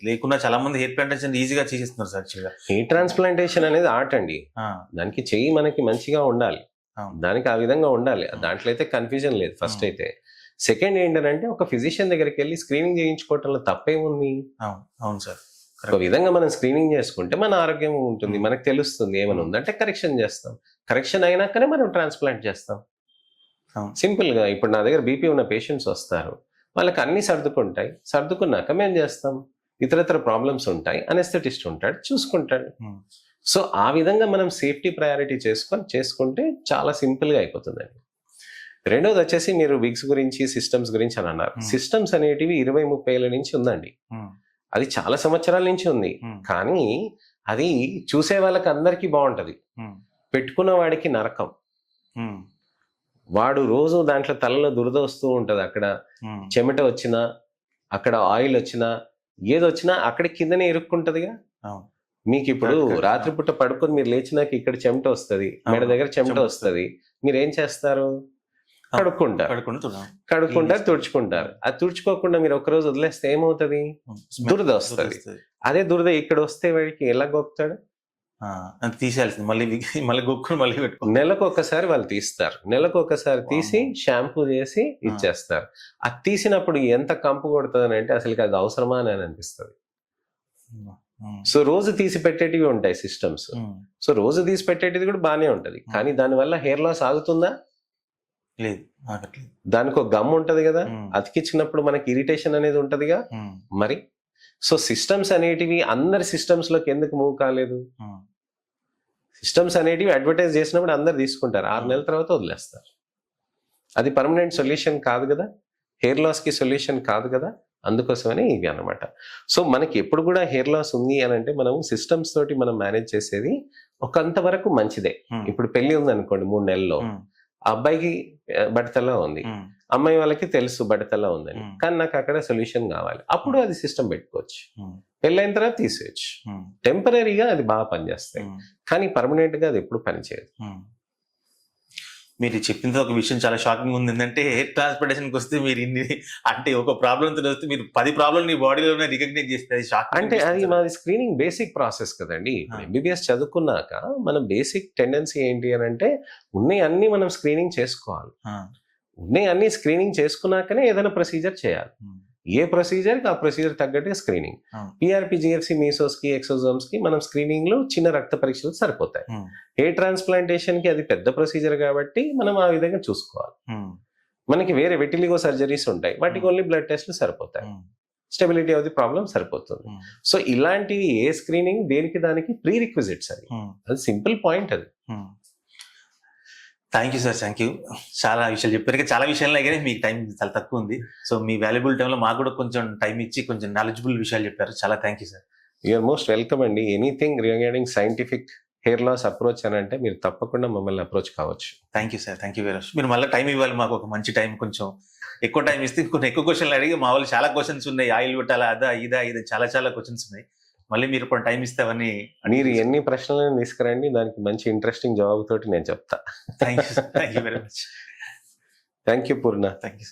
లేకున్నా చాలా మంది హెయిర్ ప్లాంటేషన్ ఈజీగా చేసేస్తున్నారు సార్. యాక్చువల్గా హెయిర్ ట్రాన్స్ప్లాంటేషన్ అనేది ఆర్ట్ అండి. దానికి చెయ్యి మనకి మంచిగా ఉండాలి, దానికి ఆ విధంగా ఉండాలి. దాంట్లో అయితే కన్ఫ్యూజన్ లేదు. ఫస్ట్ అయితే సెకండ్ ఏంటంటే ఒక ఫిజిషియన్ దగ్గరికి వెళ్ళి స్క్రీనింగ్ చేయించుకోవటంలో తప్పేముంది? అవును సార్. ఒక విధంగా మనం స్క్రీనింగ్ చేసుకుంటే మన ఆరోగ్యం ఉంటుంది, మనకు తెలుస్తుంది ఏమైనా ఉందంటే కరెక్షన్ చేస్తాం. కరెక్షన్ అయినాకనే మనం ట్రాన్స్ప్లాంట్ చేస్తాం. సింపుల్ గా ఇప్పుడు నా దగ్గర బీపీ ఉన్న పేషెంట్స్ వస్తారు, వాళ్ళకి అన్ని సర్దుకుంటాయి, సర్దుకున్నాక మేము చేస్తాం. ఇతరత్ర ప్రాబ్లమ్స్ ఉంటాయి, అనెస్థెటిస్ట్ ఉంటాడు, చూసుకుంటాడు. సో ఆ విధంగా మనం సేఫ్టీ ప్రయారిటీ చేసుకుంటే చాలా సింపుల్ గా అయిపోతుందండి. రెండోది వచ్చేసి మీరు విగ్స్ గురించి, సిస్టమ్స్ గురించి అని అన్నారు. సిస్టమ్స్ అనేటివి 20-30 ఏళ్ళ నుంచి ఉందండి. అది చాలా సంవత్సరాల నుంచి ఉంది. కానీ అది చూసే వాళ్ళకి అందరికీ బాగుంటది, పెట్టుకున్న వాడికి నరకం. వాడు రోజు దాంట్లో తలలో దురద వస్తూ ఉంటది, అక్కడ చెమట వచ్చినా, అక్కడ ఆయిల్ వచ్చినా, ఏదొచ్చినా అక్కడ కిందనే ఇరుక్కుంటదిగా. మీకు ఇప్పుడు రాత్రిపూట పడుకొని మీరు లేచినాక ఇక్కడ చెమట వస్తుంది, మెడ దగ్గర చెమట వస్తుంది, మీరు ఏం చేస్తారు? కడుక్కుంటారు, తుడుచుకుంటారు. అది తుడుచుకోకుండా మీరు ఒకరోజు వదిలేస్తే ఏమవుతుంది? దురద వస్తుంది. అదే దురద ఇక్కడ వస్తే వాడికి ఎలా గొప్పుతాడు? తీసేయాల్సింది, మళ్ళీ గొక్కుని మళ్ళీ పెట్టుకో. నెలకు ఒకసారి వాళ్ళు తీస్తారు, నెలకు ఒకసారి తీసి షాంపూ చేసి ఇచ్చేస్తారు. అది తీసినప్పుడు ఎంత కంపు కొడుతుంది అంటే అసలు అది అవసరమా అని అనిపిస్తుంది. సో రోజు తీసి పెట్టేటివి ఉంటాయి సిస్టమ్స్. సో రోజు తీసి పెట్టేటిది కూడా బాగానే ఉంటది, కానీ దానివల్ల హెయిర్ లాస్ ఆగుతుందా? లేదు. దానికి ఒక గమ్ ఉంటది కదా, అతికిచ్చినప్పుడు మనకి ఇరిటేషన్ అనేది ఉంటదిగా. మరి సో సిస్టమ్స్ అనేటివి అందరి సిస్టమ్స్ లోకి ఎందుకు మూవ్ కాలేదు? సిస్టమ్స్ అనేటివి అడ్వర్టైజ్ చేసినప్పుడు అందరు తీసుకుంటారు, 6 నెలల తర్వాత వదిలేస్తారు. అది పర్మనెంట్ సొల్యూషన్ కాదు కదా, హెయిర్ లాస్ కి సొల్యూషన్ కాదు కదా. అందుకోసమని ఇవి అన్నమాట. సో మనకి ఎప్పుడు కూడా హెయిర్ లాస్ ఉంది అని అంటే మనం సిస్టమ్స్ తోటి మనం మేనేజ్ చేసేది ఒకంత వరకు మంచిదే. ఇప్పుడు పెళ్లి ఉంది అనుకోండి 3 నెలల్లో, ఆ అబ్బాయికి బడతలా ఉంది, అమ్మాయి వాళ్ళకి తెలుసు బడతలా ఉందని, కానీ నాకు అక్కడ సొల్యూషన్ కావాలి, అప్పుడు అది సిస్టమ్ పెట్టుకోవచ్చు. పెళ్ళైన తర్వాత తీసేయచ్చు. టెంపరీగా అది బాగా పనిచేస్తాయి, కానీ పర్మనెంట్ గా అది ఎప్పుడు పనిచేయదు. మీరు చెప్పింది ఒక విషయం చాలా షాకింగ్ ఉంది, ఏంటంటే హెయిర్ ట్రాన్స్ప్లాంటేషన్కి వస్తే మీరు ఇన్ని అంటే ఒక ప్రాబ్లంతో వస్తే మీరు 10 ప్రాబ్లం నీ బాడీలోనే రికగ్నైజ్ చేస్తే అంటే అది మాది స్క్రీనింగ్ బేసిక్ ప్రాసెస్ కదండి. ఎంబీబీఎస్ చదువుకున్నాక మన బేసిక్ టెండెన్సీ ఏంటి అని అంటే ఉన్నాయి అన్ని మనం స్క్రీనింగ్ చేసుకోవాలి. ఉన్నాయి అన్ని స్క్రీనింగ్ చేసుకున్నాకనే ఏదైనా ప్రొసీజర్ చేయాలి. ఏ ప్రొసీజర్కి ఆ ప్రొసీజర్ తగ్గట్టుగా స్క్రీనింగ్. పిఆర్పి, జిఎఫ్సి, మీసోస్ కి, ఎక్సోజోమ్స్ కి మనం స్క్రీనింగ్ లో చిన్న రక్త పరీక్షలు సరిపోతాయి. హెయిర్ ట్రాన్స్ప్లాంటేషన్ కి అది పెద్ద ప్రొసీజర్ కాబట్టి మనం ఆ విధంగా చూసుకోవాలి. మనకి వేరే వెటిలిగో సర్జరీస్ ఉంటాయి, వాటికి ఓన్లీ బ్లడ్ టెస్ట్లు సరిపోతాయి, స్టెబిలిటీ ఆఫ్ ది ప్రాబ్లం సరిపోతుంది. సో ఇలాంటివి ఏ స్క్రీనింగ్ దేనికి దానికి ప్రీ రిక్విజిట్స్ అది సింపుల్ పాయింట్ అది. Thank you sir, thank you. చాలా విషయాలు చెప్పారు, చాలా విషయాలు కానీ మీకు టైం చాలా తక్కువ ఉంది. సో మీ వాల్యుబుల్ టైంలో మాకు కూడా కొంచెం టైం ఇచ్చి కొంచెం నాలెడ్జబుల్ విషయాలు చెప్పారు. చాలా thank you sir. You're most welcome అండి. Anything regarding scientific hair loss approach అని అంటే మీరు తప్పకుండా మమ్మల్ని అప్రోచ్ కావచ్చు. Thank you sir, thank you very much. మీరు మళ్ళీ టైం ఇవ్వాలి మాకు, ఒక మంచి టైం, కొంచెం ఎక్కువ టైం ఇస్తే కొన్ని ఎక్కువ క్వశ్చన్లు అడిగి, మా వాళ్ళు చాలా క్వశ్చన్స్ ఉన్నాయి, ఆయిల్ పెట్టాలా, అదా ఇదా ఇది చాలా చాలా క్వశ్చన్స్ ఉన్నాయి. మళ్ళీ మీరు ఇప్పుడు టైం ఇస్తే అవన్నీ మీరు ఎన్ని ప్రశ్నలను తీసుకురండి, దానికి మంచి ఇంట్రెస్టింగ్ జవాబు తోటి నేను చెప్తా. Thank you very much. Thank you Purna. Thank you.